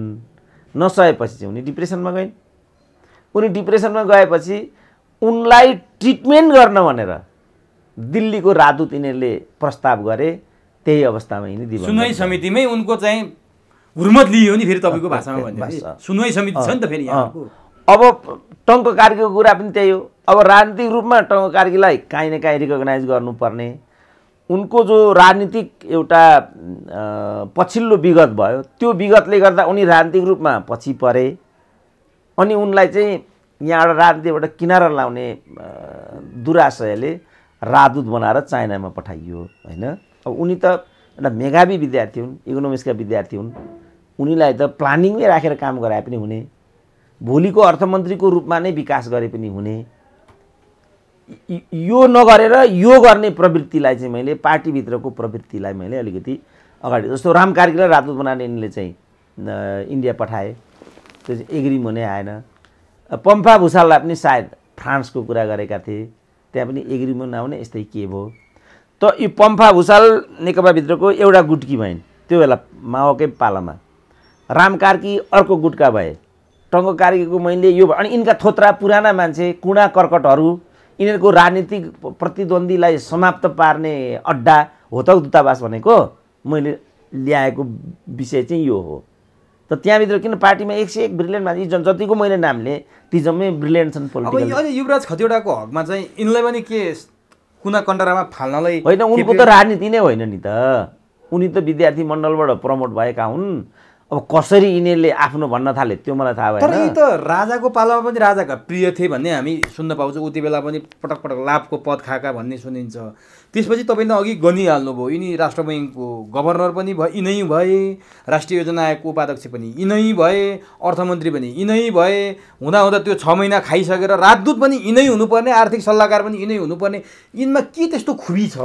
नसकेपछि चाहिँ उनी डिप्रेसनमा गइन्। उनी डिप्रेसनमा गएपछि उनलाई ट्रिटमेन्ट गर्न भनेर दिल्लीको राजदूत यिनीहरूले प्रस्ताव गरे। त्यही अवस्थामा यिनी दिवंगत सुनवाई समितिमै उनको चाहिँ हुर्मत लियो नि फेरि तपाईँको भाषामा भन्दा सुनवाई समिति छ नि त फेरि यहाँको। अब टङ्क कार्कीको कुरा पनि त्यही हो। अब राजनीतिक रूपमा टङ्क कार्कीलाई काहीँ न काहीँ रिकगनाइज गर्नुपर्ने, उनको जो राजनीतिक एउटा पछिल्लो विगत भयो त्यो विगतले गर्दा उनी राजनीतिक रूपमा पछि परे। अनि उनलाई चाहिँ यहाँबाट राजनीतिबाट किनारा लाउने दुराशयले राजदूत बनाएर चाइनामा पठाइयो होइन। अब उनी त एउटा मेधावी विद्यार्थी हुन्, इकोनोमिक्सका विद्यार्थी हुन्। उनीलाई त प्लानिङमै राखेर काम गराए पनि हुने, भोलिको अर्थमन्त्रीको रूपमा नै विकास गरे पनि हुने। यो नगरेर यो गर्ने प्रवृत्तिलाई चाहिँ मैले पार्टीभित्रको प्रवृत्तिलाई मैले अलिकति अगाडि, जस्तो राम कार्कीलाई राजदूत बनाउने यिनले चाहिँ इन्डिया पठाए, त्यो चाहिँ एग्री हुने आएन। पम्फा भुसाललाई पनि सायद फ्रान्सको कुरा गरेका थिए, त्यहाँ पनि एग्रिमेन्ट नआउने, यस्तै के भयो। त यो पम्फा भुसाल नेकपाभित्रको एउटा गुटकी भइन् त्यो बेला माओकै पालामा, राम कार्की अर्को गुटका भए, टङ्क कार्कीको मैले यो, अनि यिनका थोत्रा पुराना मान्छे कुणा कर्कटहरू, यिनीहरूको राजनीतिक प्रतिद्वन्दीलाई समाप्त पार्ने अड्डा हो त दूतावास भनेको। मैले ल्याएको विषय चाहिँ यो हो। त त त्यहाँभित्र किन पार्टीमा 101 ब्रिलियन्ट मान्छे जतिको मैले नाम लिए ती जम्मै ब्रिलियन्ट छन् पोलिटिकल। अब युवराज खतिवडाको हकमा चाहिँ यिनलाई पनि के कुना कन्डरामा फाल्नलाई होइन, उनको त राजनीति नै होइन नि त। उनी त विद्यार्थी मण्डलबाट प्रमोट भएका हुन्। अब कसरी यिनीहरूले आफ्नो भन्न थाले त्यो मलाई थाहा भएन। तर यी त राजाको पालामा पनि राजाका प्रिय थिए भन्ने हामी सुन्न पाउँछौँ। उति बेला पनि पटक पटक लाभको पद खाएका भन्ने सुनिन्छ। त्यसपछि तपाईँले अघि गनिहाल्नुभयो यिनी राष्ट्र बैङ्कको गभर्नर पनि भए यिनै भए, राष्ट्रिय योजना आयोगको उपाध्यक्ष पनि यिनै भए, अर्थमन्त्री पनि यिनै भए। हुँदा त्यो 6 महिना खाइसकेर राजदूत पनि यिनै हुनुपर्ने, आर्थिक सल्लाहकार पनि यिनै हुनुपर्ने। यिनमा के त्यस्तो खुबी छ?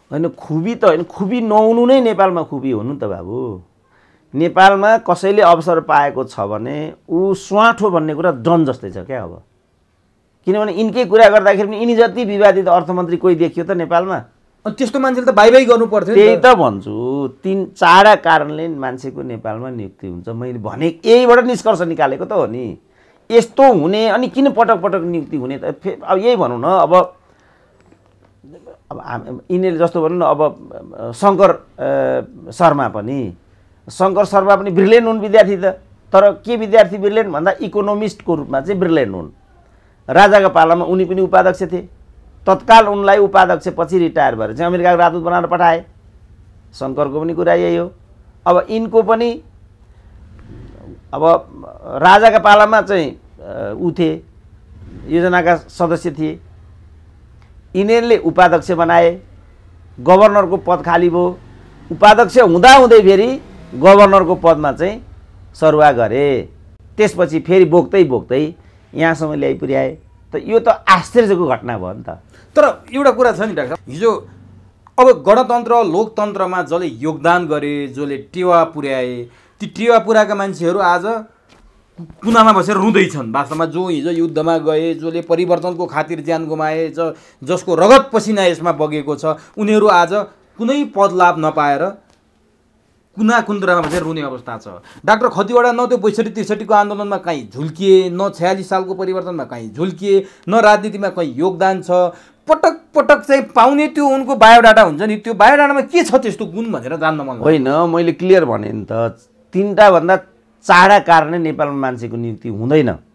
होइन, खुबी त होइन, खुबी नहुनु नै नेपालमा खुबी हो नि त बाबु। नेपालमा कसैले अवसर पाएको छ भने ऊ स्वाँठो भन्ने कुरा डन जस्तै छ क्या। अब किनभने यिनकै कुरा गर्दाखेरि पनि यिनी जति विवादित अर्थमन्त्री कोही देखियो त नेपालमा? त्यस्तो मान्छेले त बाई गर्नु पर्थ्यो। त्यही त भन्छु, 3-4 कारणले मान्छेको नेपालमा नियुक्ति हुन्छ। मैले भने यहीबाट निष्कर्ष निकालेको त हो नि। यस्तो हुने अनि किन पटक पटक नियुक्ति हुने त? अब यही भनौँ न। अब यिनीहरूले जस्तो भनौँ न, अब शङ्कर शर्मा पनि ब्रिलियन्ट हुन् विद्यार्थी त। तर के विद्यार्थी ब्रिलियन्ट भन्दा इकोनोमिस्टको रूपमा चाहिँ ब्रिलियन्ट हुन्। राजाको पालामा उनी पनि उपाध्यक्ष थिए। तत्काल उनलाई उपाध्यक्ष पछि रिटायर भएर चाहिँ अमेरिकाको राजदूत बनाएर पठाए। शङ्करको पनि कुरा यही हो। अब यिनको पनि अब राजाका पालामा चाहिँ ऊ थिए, योजनाका सदस्य थिए। यिनीहरूले उपाध्यक्ष बनाए, गभर्नरको पद खाली भयो। उपाध्यक्ष हुँदाहुँदै फेरि गभर्नरको पदमा चाहिँ सरुवा गरे। त्यसपछि फेरि बोक्दै यहाँसम्म ल्याइ पुर्याए। त यो त आश्चर्यको घटना भयो नि त। तर एउटा कुरा छ नि डाक्टर, हिजो अब गणतन्त्र लोकतन्त्रमा जसले योगदान गरे, जसले टेवा पुर्याए, ती टेवा पुर्याएका मान्छेहरू आज कुनामा बसेर रुँदैछन्। वास्तवमा जो हिजो युद्धमा गए, जसले परिवर्तनको खातिर ज्यान गुमाए, जसको रगत पसिना यसमा बगेको छ, उनीहरू आज कुनै पद लाभ नपाएर कुनाकुन्द्रामा बसेर रुने अवस्था छ। डाक्टर खतिवडा न त्यो 62-63को आन्दोलनमा कहीँ झुल्किए, न 46 सालको परिवर्तनमा कहीँ झुल्किए, न राजनीतिमा कहीँ योगदान छ। पटक पटक चाहिँ पाउने त्यो उनको बायोडाटा हुन्छ नि, त्यो बायोडाटामा के छ त्यस्तो गुण भनेर जान्न मन होइन। मैले क्लियर भने नि त, 3टा भन्दा 4 कारणले नेपालमा मान्छेको नियुक्ति हुँदैन।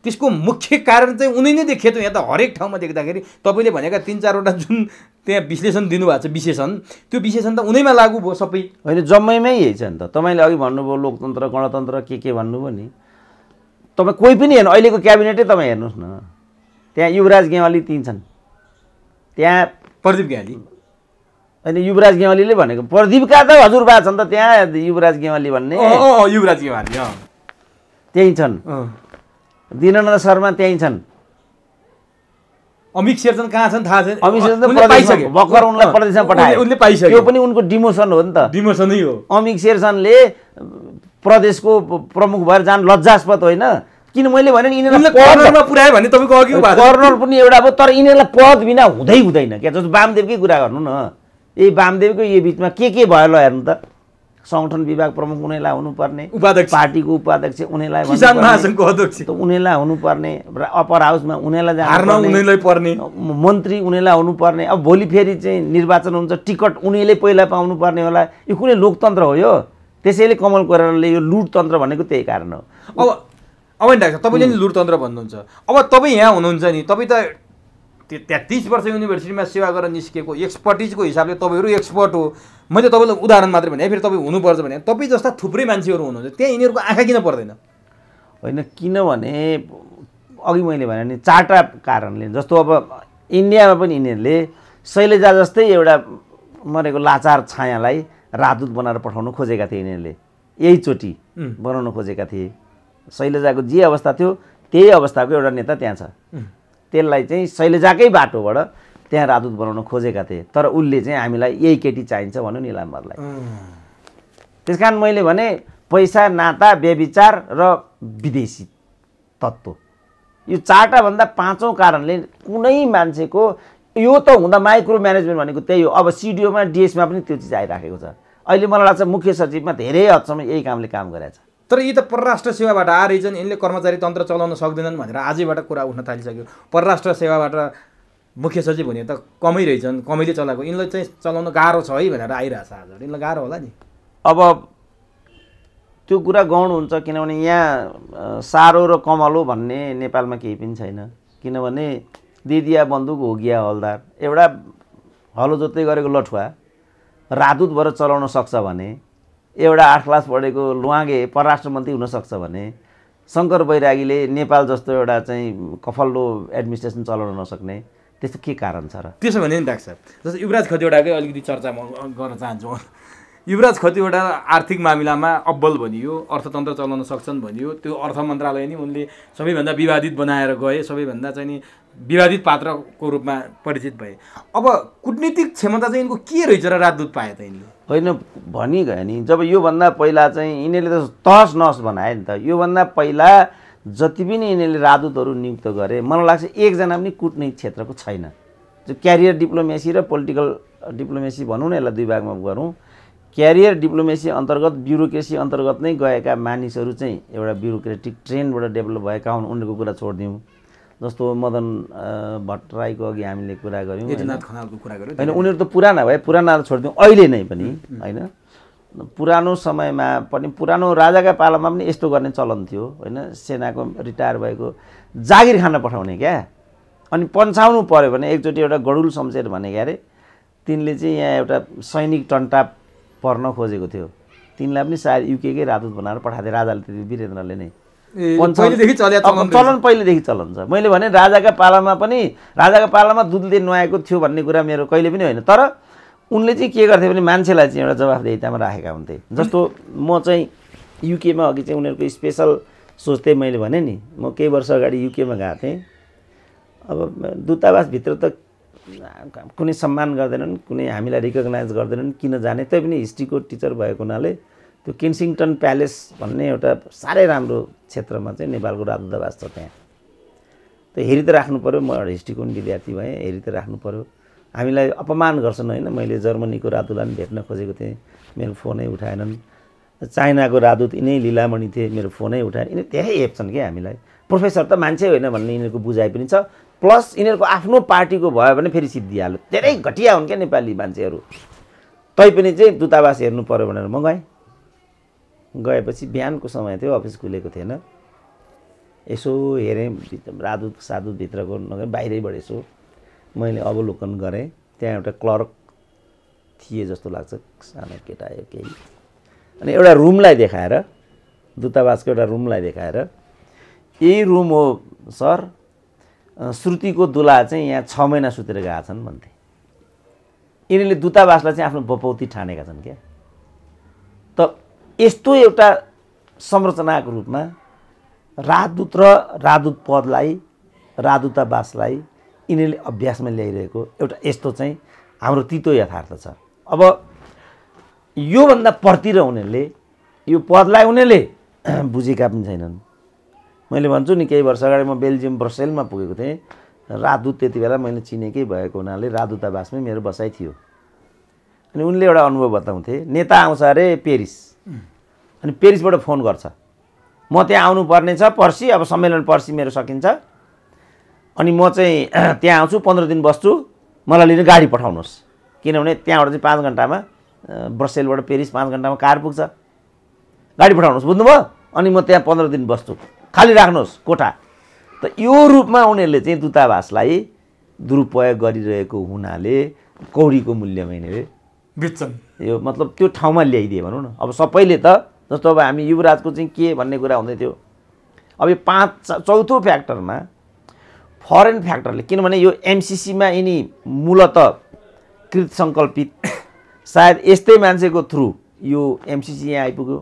त्यसको मुख्य कारण चाहिँ उनी नै देखियो त। यहाँ त हरेक ठाउँमा देख्दाखेरि तपाईँले भनेका 3-4वटा जुन त्यहाँ विश्लेषण दिनुभएको छ, विशेषण, त्यो विशेषण त उनीमा लागू भयो सबै। होइन, जम्मैमै यही छ नि त। तपाईँले अघि भन्नुभयो लोकतन्त्र गणतन्त्र के भन्नुभयो नि, तपाईँ कोही पनि हेर्नु, अहिलेको क्याबिनेटै तपाईँ हेर्नुहोस् न। त्यहाँ युवराज गेवाली 3 छन्, त्यहाँ प्रदीप गेवाली होइन, युवराज गेवालीले भनेको प्रदीपका त हजुरबा छन् त त्यहाँ। युवराज गेवाली भन्ने युवराज गेवाली त्यही छन्। दीननाथ शर्मा त्यही छन्। अमिक शेरचन कहाँ छन् थाहा छैन। अमिक शेरचन पाइसक्यो, भर्खर उनलाई प्रदेशमा पठाए, उनले पाइसक्यो। त्यो पनि उनको डिमोसन हो नि त। डिमोसनै हो। अमिक शेरचनले प्रदेशको प्रमुख भएर जान लज्जास्पद होइन। किन मैले भने यिनीहरूलाई कर्नरमा पुर्यायो भने तपाईँको अघि कर्नर पनि एउटा भयो, तर यिनीहरूलाई पद बिना हुँदैन क्या। जस्तो वामदेवकै कुरा गर्नु न, यही वामदेवको यो बिचमा के भयो ल हेर्नु त। संगठन विभाग प्रमुख उनीलाई हुनुपर्ने, उपाध्यक्ष पार्टीको उपाध्यक्ष उनीलाई, किसान महासङ्घको अध्यक्ष त उनीलाई हुनुपर्ने, अप्पर हाउसमा उनीलाई उनीलाई पर्ने, मन्त्री उनीलाई हुनुपर्ने। अब भोलि फेरि चाहिँ निर्वाचन हुन्छ, टिकट उनीले पहिला पाउनु पर्ने होला। यो कुनै लोकतन्त्र हो यो? त्यसैले कमल कोइरालाले यो लुटतन्त्र भनेको त्यही कारण हो। अब डाक्टर तपाईँले नि लुटतन्त्र भन्नुहुन्छ। अब तपाईँ यहाँ हुनुहुन्छ नि, तपाईँ त 33 वर्ष युनिभर्सिटीमा सेवा गरेर निस्केको एक्सपर्टिजको हिसाबले तपाईँहरू एक्सपर्ट हो। मैले तपाईँलाई उदाहरण मात्रै भने, फेरि तपाईँ हुनुपर्छ भने तपाईँ जस्ता थुप्रै मान्छेहरू हुनुहुन्छ, त्यहाँ यिनीहरूको आँखा किन पर्दैन? होइन, किनभने अघि मैले भने नि 4टा कारणले। जस्तो अब इन्डियामा पनि यिनीहरूले शैलजा जस्तै एउटा मरेको लाचार छायालाई राजदूत बनाएर पठाउन खोजेका थिए। यिनीहरूले यहीचोटि बनाउन खोजेका थिए। शैलजाको जे अवस्था थियो त्यही अवस्थाको एउटा नेता त्यहाँ छ। त्यसलाई चाहिँ शैलजाकै बाटोबाट त्यहाँ राजदूत बनाउन खोजेका थिए। तर उसले चाहिँ हामीलाई यही केटी चाहिन्छ भन्यो नि लामरलाई। त्यस कारण मैले भने पैसा, नाता, व्यभिचार र विदेशी तत्त्व, यो 4टा भन्दा 5औँ कारणले कुनै मान्छेको यो त हुँदा माइक्रो म्यानेजमेन्ट भनेको त्यही हो। अब सिडिओमा डिएसमा पनि त्यो चिज आइराखेको छ। अहिले मलाई लाग्छ मुख्य सचिवमा धेरै हदसम्म यही कामले काम गरेछ। तर यी त परराष्ट्र सेवाबाट आएछन्, यिनले कर्मचारी तन्त्र चलाउन सक्दैनन् भनेर आजैबाट कुरा उठ्न थालिसक्यो। परराष्ट्र सेवाबाट मुख्य सचिव हुने त कमै रहेछन्, कमैले चलाएको, यिनलाई चाहिँ चलाउन गाह्रो छ है भनेर आइरहेछ आज। यिनलाई गाह्रो होला नि। अब त्यो कुरा गौण हुन्छ किनभने यहाँ सारो र कमलो भन्ने नेपालमा केही पनि छैन। किनभने दिदिया बन्दुक होगिया हलदार एउटा हलो जोत्दै गरेको लठुवा राजदूत भएर चलाउन सक्छ भने एउटा 8 क्लास पढेको लुवागे परराष्ट्र मन्त्री हुन सक्छ भने शङ्कर बैरागीले नेपाल जस्तो एउटा चाहिँ कफल्लो एडमिनिस्ट्रेसन चलाउन नसक्ने त्यस्तो के कारण छ र? त्यसो भने नि डाक्टर साहब जस्तो युवराज खतिवडाकै अलिकति चर्चा म गर्न चाहन्छु। युवराज खतिवडा आर्थिक मामिलामा अब्बल भनियो, अर्थतन्त्र चलाउन सक्छन् भनियो, त्यो अर्थ मन्त्रालय नि उनले सबैभन्दा विवादित बनाएर गए, सबैभन्दा चाहिँ नि विवादित पात्रको रूपमा परिचित भए। अब कूटनीतिक क्षमता चाहिँ यिनको के रहेछ र राजदूत पाए त यिनले? होइन भनि गयो नि, जब योभन्दा पहिला चाहिँ यिनीहरूले त तहस नहस बनाए नि त। योभन्दा पहिला जति पनि यिनीहरूले राजदूतहरू नियुक्त गरे मलाई लाग्छ एकजना पनि कूटनीतिक क्षेत्रको छैन। जो क्यारियर डिप्लोमेसी र पोलिटिकल डिप्लोमेसी भनौँ न, यसलाई दुई भागमा गरौँ। क्यारियर डिप्लोमेसी अन्तर्गत ब्युरोक्रेसी अन्तर्गत नै गएका मानिसहरू चाहिँ एउटा ब्युरोक्रेटिक ट्रेनबाट डेभलप भएका हुन्, उनीहरूको कुरा छोडिदिउँ। जस्तो मदन भट्टराईको अघि हामीले कुरा गऱ्यौँ, एजनाथ खनालको कुरा गऱ्यौँ। होइन उनीहरू त पुराना भए, पुराना छोडिदिउँ। अहिले नै पनि होइन, पुरानो समयमा पनि पुरानो राजाका पालामा पनि यस्तो गर्ने चलन थियो होइन। सेनाको रिटायर भएको जागिर खान पठाउने क्या, अनि पन्छाउनु पऱ्यो भने एकचोटि एउटा गडुल शमशेर भने क्या अरे, तिनले चाहिँ यहाँ एउटा सैनिक टन्टा पर्न खोजेको थियो, तिनलाई पनि सायद युकेकै राजदूत बनाएर पठाएको राजाले, त्यो वीरेन्द्रले नै। चलन पहिलेदेखि चलन छ। मैले भने राजाका पालामा पनि, राजाका पालामा दुधले नुहाएको थियो भन्ने कुरा मेरो कहिले पनि होइन। तर उनले चाहिँ के गर्थे भने मान्छेलाई चाहिँ एउटा जवाफदेहितामा राखेका हुन्थे। जस्तो म चाहिँ युकेमा अघि चाहिँ उनीहरूको स्पेसल सोच्थेँ, मैले भने नि म केही वर्ष अगाडि युकेमा गएको थिएँ। अब दूतावासभित्र त कुनै सम्मान गर्दैनन्, कुनै हामीलाई रिकगनाइज गर्दैनन्, किन जाने? तै पनि हिस्ट्रीको टिचर भएको हुनाले त्यो केन्सिङटन प्यालेस भन्ने एउटा साह्रै राम्रो क्षेत्रमा चाहिँ नेपालको राजदूतावास छ। त्यहाँ त हेरि त राख्नु पऱ्यो। म एउटा हिस्ट्रीको पनि विद्यार्थी भएँ, हेरि त राख्नु पऱ्यो। हामीलाई अपमान गर्छन् होइन। मैले जर्मनीको राजदूतलाई पनि भेट्न खोजेको थिएँ, मेरो फोनै उठाएनन्। चाइनाको राजदूत यिनै लीलामणि थिए, मेरो फोनै उठाएन। यिनी धेरै हेप्छन् क्या हामीलाई। प्रोफेसर त मान्छे होइन भन्ने यिनीहरूको बुझाइ पनि छ। प्लस यिनीहरूको आफ्नो पार्टीको भयो भने फेरि सिद्धिहाल्यो। धेरै घटिया हुन् क्या नेपाली मान्छेहरू। तैपनि चाहिँ दूतावास हेर्नु पऱ्यो भनेर म गएँ। गएपछि बिहानको समय थियो, अफिस खुलेको थिएन। यसो हेरेँ, राजदूत सादूतभित्रको नगएर बाहिरैबाट यसो मैले अवलोकन गरेँ। त्यहाँ एउटा क्लर्क थिए जस्तो लाग्छ, सानो केटा केही। अनि एउटा रुमलाई देखाएर, दूतावासको एउटा रुमलाई देखाएर, यही रुम हो सर, श्रुतिको दुला चाहिँ यहाँ 6 महिना सुतेर गएका छन् भन्थे। यिनीहरूले दूतावासलाई चाहिँ आफ्नो बपौती ठानेका छन् क्या। त यस्तो एउटा संरचनाको रूपमा राजदूत र राजदूत पदलाई, राजदूतावासलाई यिनीहरूले अभ्यासमा ल्याइरहेको एउटा यस्तो चाहिँ हाम्रो तितो यथार्थ छ। अब योभन्दा पर्तिर उनीहरूले यो पदलाई उनीहरूले बुझेका पनि छैनन्। मैले भन्छु नि, केही वर्ष अगाडि म बेल्जियम ब्रसेलमा पुगेको थिएँ। राजदूत त्यति बेला मैले चिनेकै भएको हुनाले राजदूतावासमै मेरो बसाइ थियो। अनि उनले एउटा अनुभव बताउँथे, नेता आउँछ अरे पेरिस, अनि पेरिसबाट फोन गर्छ, म त्यहाँ आउनुपर्ने छ पर्सि, अब सम्मेलन पर्सि मेरो सकिन्छ, अनि म चाहिँ त्यहाँ आउँछु, 15 दिन बस्छु, मलाई लिन गाडी पठाउनुहोस्। किनभने त्यहाँबाट चाहिँ 5 घन्टामा, ब्रसेलबाट पेरिस 5 घन्टामा कार पुग्छ। गाडी पठाउनुहोस्, बुझ्नुभयो? अनि म त्यहाँ 15 दिन बस्छु, खाली राख्नुहोस् कोठा। त यो रूपमा उनीहरूले चाहिँ दूतावासलाई दुरुपयोग गरिरहेको हुनाले कौडीको मूल्यमा यिनीहरूले बित्छन्। यो मतलब त्यो ठाउँमा ल्याइदिए भनौँ न। अब सबैले त जस्तो अब हामी युवराजको चाहिँ के भन्ने कुरा हुँदै थियो। अब यो चौथो फ्याक्टरमा फरेन फ्याक्टरले, किनभने यो एमसिसीमा यिनी मूलत कृत सङ्कल्पित, सायद यस्तै मान्छेको थ्रु यो एमसिसी यहाँ आइपुग्यो।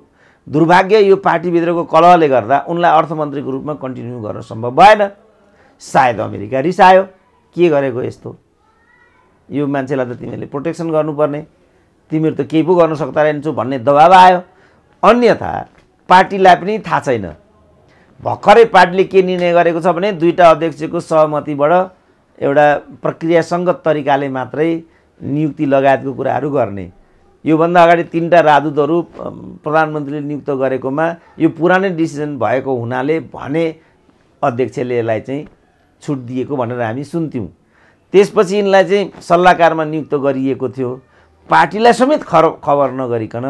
दुर्भाग्य यो पार्टीभित्रको कलहले गर्दा उनलाई अर्थमन्त्रीको रूपमा कन्टिन्यू गर्न सम्भव भएन। सायद अमेरिका रिसायो, के गरेको यस्तो, यो मान्छेलाई त तिमीहरूले प्रोटेक्सन गर्नुपर्ने, तिमीहरू त केही पो गर्न सक्दा रहेछौ भन्ने दबाब आयो। अन्यथा पार्टीलाई पनि थाहा छैन भर्खरै पार्टीले के निर्णय गरेको छ भने 2टा अध्यक्षको सहमतिबाट एउटा प्रक्रियासङ्गत तरिकाले मात्रै नियुक्ति लगायतको कुराहरू गर्ने। योभन्दा अगाडि 3टा राजदूतहरू प्रधानमन्त्रीले नियुक्त गरेकोमा यो पुरानै डिसिजन भएको हुनाले भने अध्यक्षले यसलाई चाहिँ छुट दिएको भनेर हामी सुन्थ्यौँ। त्यसपछि यिनलाई चाहिँ सल्लाहकारमा नियुक्त गरिएको थियो। पार्टीलाई समेत खबर नगरिकन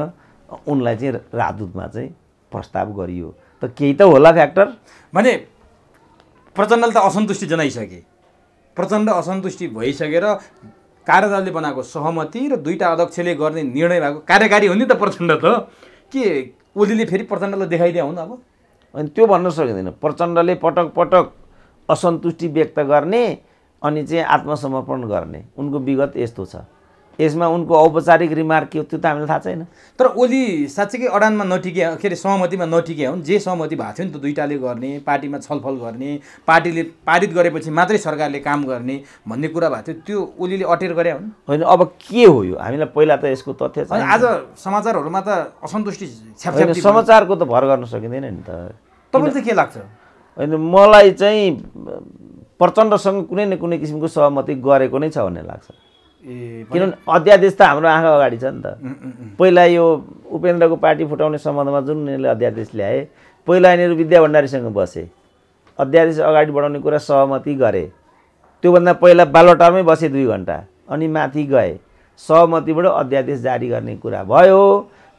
उनलाई चाहिँ राजदूतमा चाहिँ प्रस्ताव गरियो त केही त होला फ्याक्टर। भने प्रचण्डले त असन्तुष्टि जनाइसके, प्रचण्ड असन्तुष्टि भइसकेर कार्यदलले बनाएको सहमति र दुईटा अध्यक्षले गर्ने निर्णय भएको कार्यकारी हो नि त प्रचण्ड त, के ओलीले फेरि प्रचण्डलाई देखाइदिया हुन् अब? अनि त्यो भन्न सकिँदैन। प्रचण्डले पटक पटक असन्तुष्टि व्यक्त गर्ने अनि चाहिँ आत्मसमर्पण गर्ने, उनको विगत यस्तो छ। यसमा उनको औपचारिक रिमार्क के हो त्यो त हामीलाई थाहा छैन। तर ओली साँच्चीकै अडानमा नटिके, के अरे सहमतिमा नटिके हुन्। जे सहमति भएको थियो नि त दुईटाले गर्ने, पार्टीमा छलफल गर्ने, पार्टीले पारित गरेपछि मात्रै सरकारले काम गर्ने भन्ने कुरा भएको थियो, त्यो ओलीले अटेर गरे हुन्। होइन अब के हो यो, हामीलाई पहिला त यसको तथ्य छ। आज समाचारहरूमा त असन्तुष्टि छ्यापछ्याप समाचारको त भर गर्न सकिँदैन नि त। तपाईँलाई चाहिँ के लाग्छ? होइन मलाई चाहिँ प्रचण्डसँग कुनै न कुनै किसिमको सहमति गरेको नै छ भन्ने लाग्छ। किनभने अध्यादेश त हाम्रो आँखा अगाडि छ नि त। पहिला यो उपेन्द्रको पार्टी फुटाउने सम्बन्धमा जुन उनीहरूले अध्यादेश ल्याए, पहिला यिनीहरू विद्या भण्डारीसँग बसे, अध्यादेश अगाडि बढाउने कुरा सहमति गरे। त्योभन्दा पहिला बालोटारमै बसे 2 घन्टा, अनि माथि गए, सहमतिबाट अध्यादेश जारी गर्ने कुरा भयो।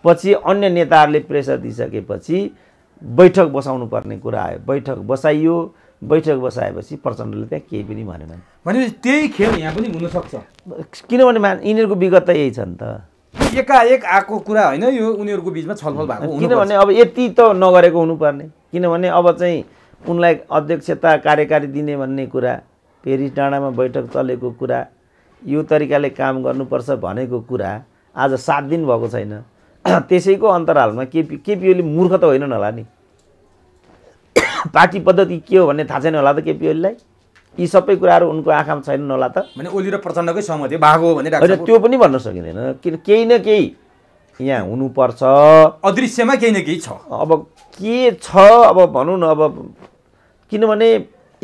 पछि अन्य नेताहरूले प्रेसर दिइसकेपछि बैठक बसाउनु पर्ने कुरा आयो, बैठक बसाइयो। बैठक बसाएपछि प्रचण्डले त्यहाँ केही पनि भनेनन्। भनेपछि त्यही खेल यहाँ पनि हुनसक्छ, किनभने यिनीहरूको विगत त यही छ नि त। एकाएक आएको कुरा होइन यो, उनीहरूको बिचमा छलफल भएको। किनभने अब यति त नगरेको हुनुपर्ने, किनभने अब चाहिँ उनलाई अध्यक्षता कार्यकारी दिने भन्ने कुरा, पेरिस डाँडामा बैठक चलेको कुरा, यो तरिकाले काम गर्नुपर्छ भनेको कुरा आज 7 दिन भएको छैन। त्यसैको अन्तरालमा केपी ओली मूर्ख त होइन होला नि, पार्टी पद्धति के हो भन्ने थाहा छैन होला त केपी ओलीलाई। यी सबै कुराहरू उनको आँखामा छैनन् होला त। भने ओली र प्रचण्डकै सहमति भएको हो भने होइन त्यो पनि भन्न सकिँदैन, किन केही न केही यहाँ हुनुपर्छ, अदृश्यमा केही न केही छ। अब के छ अब भनौँ न, अब किनभने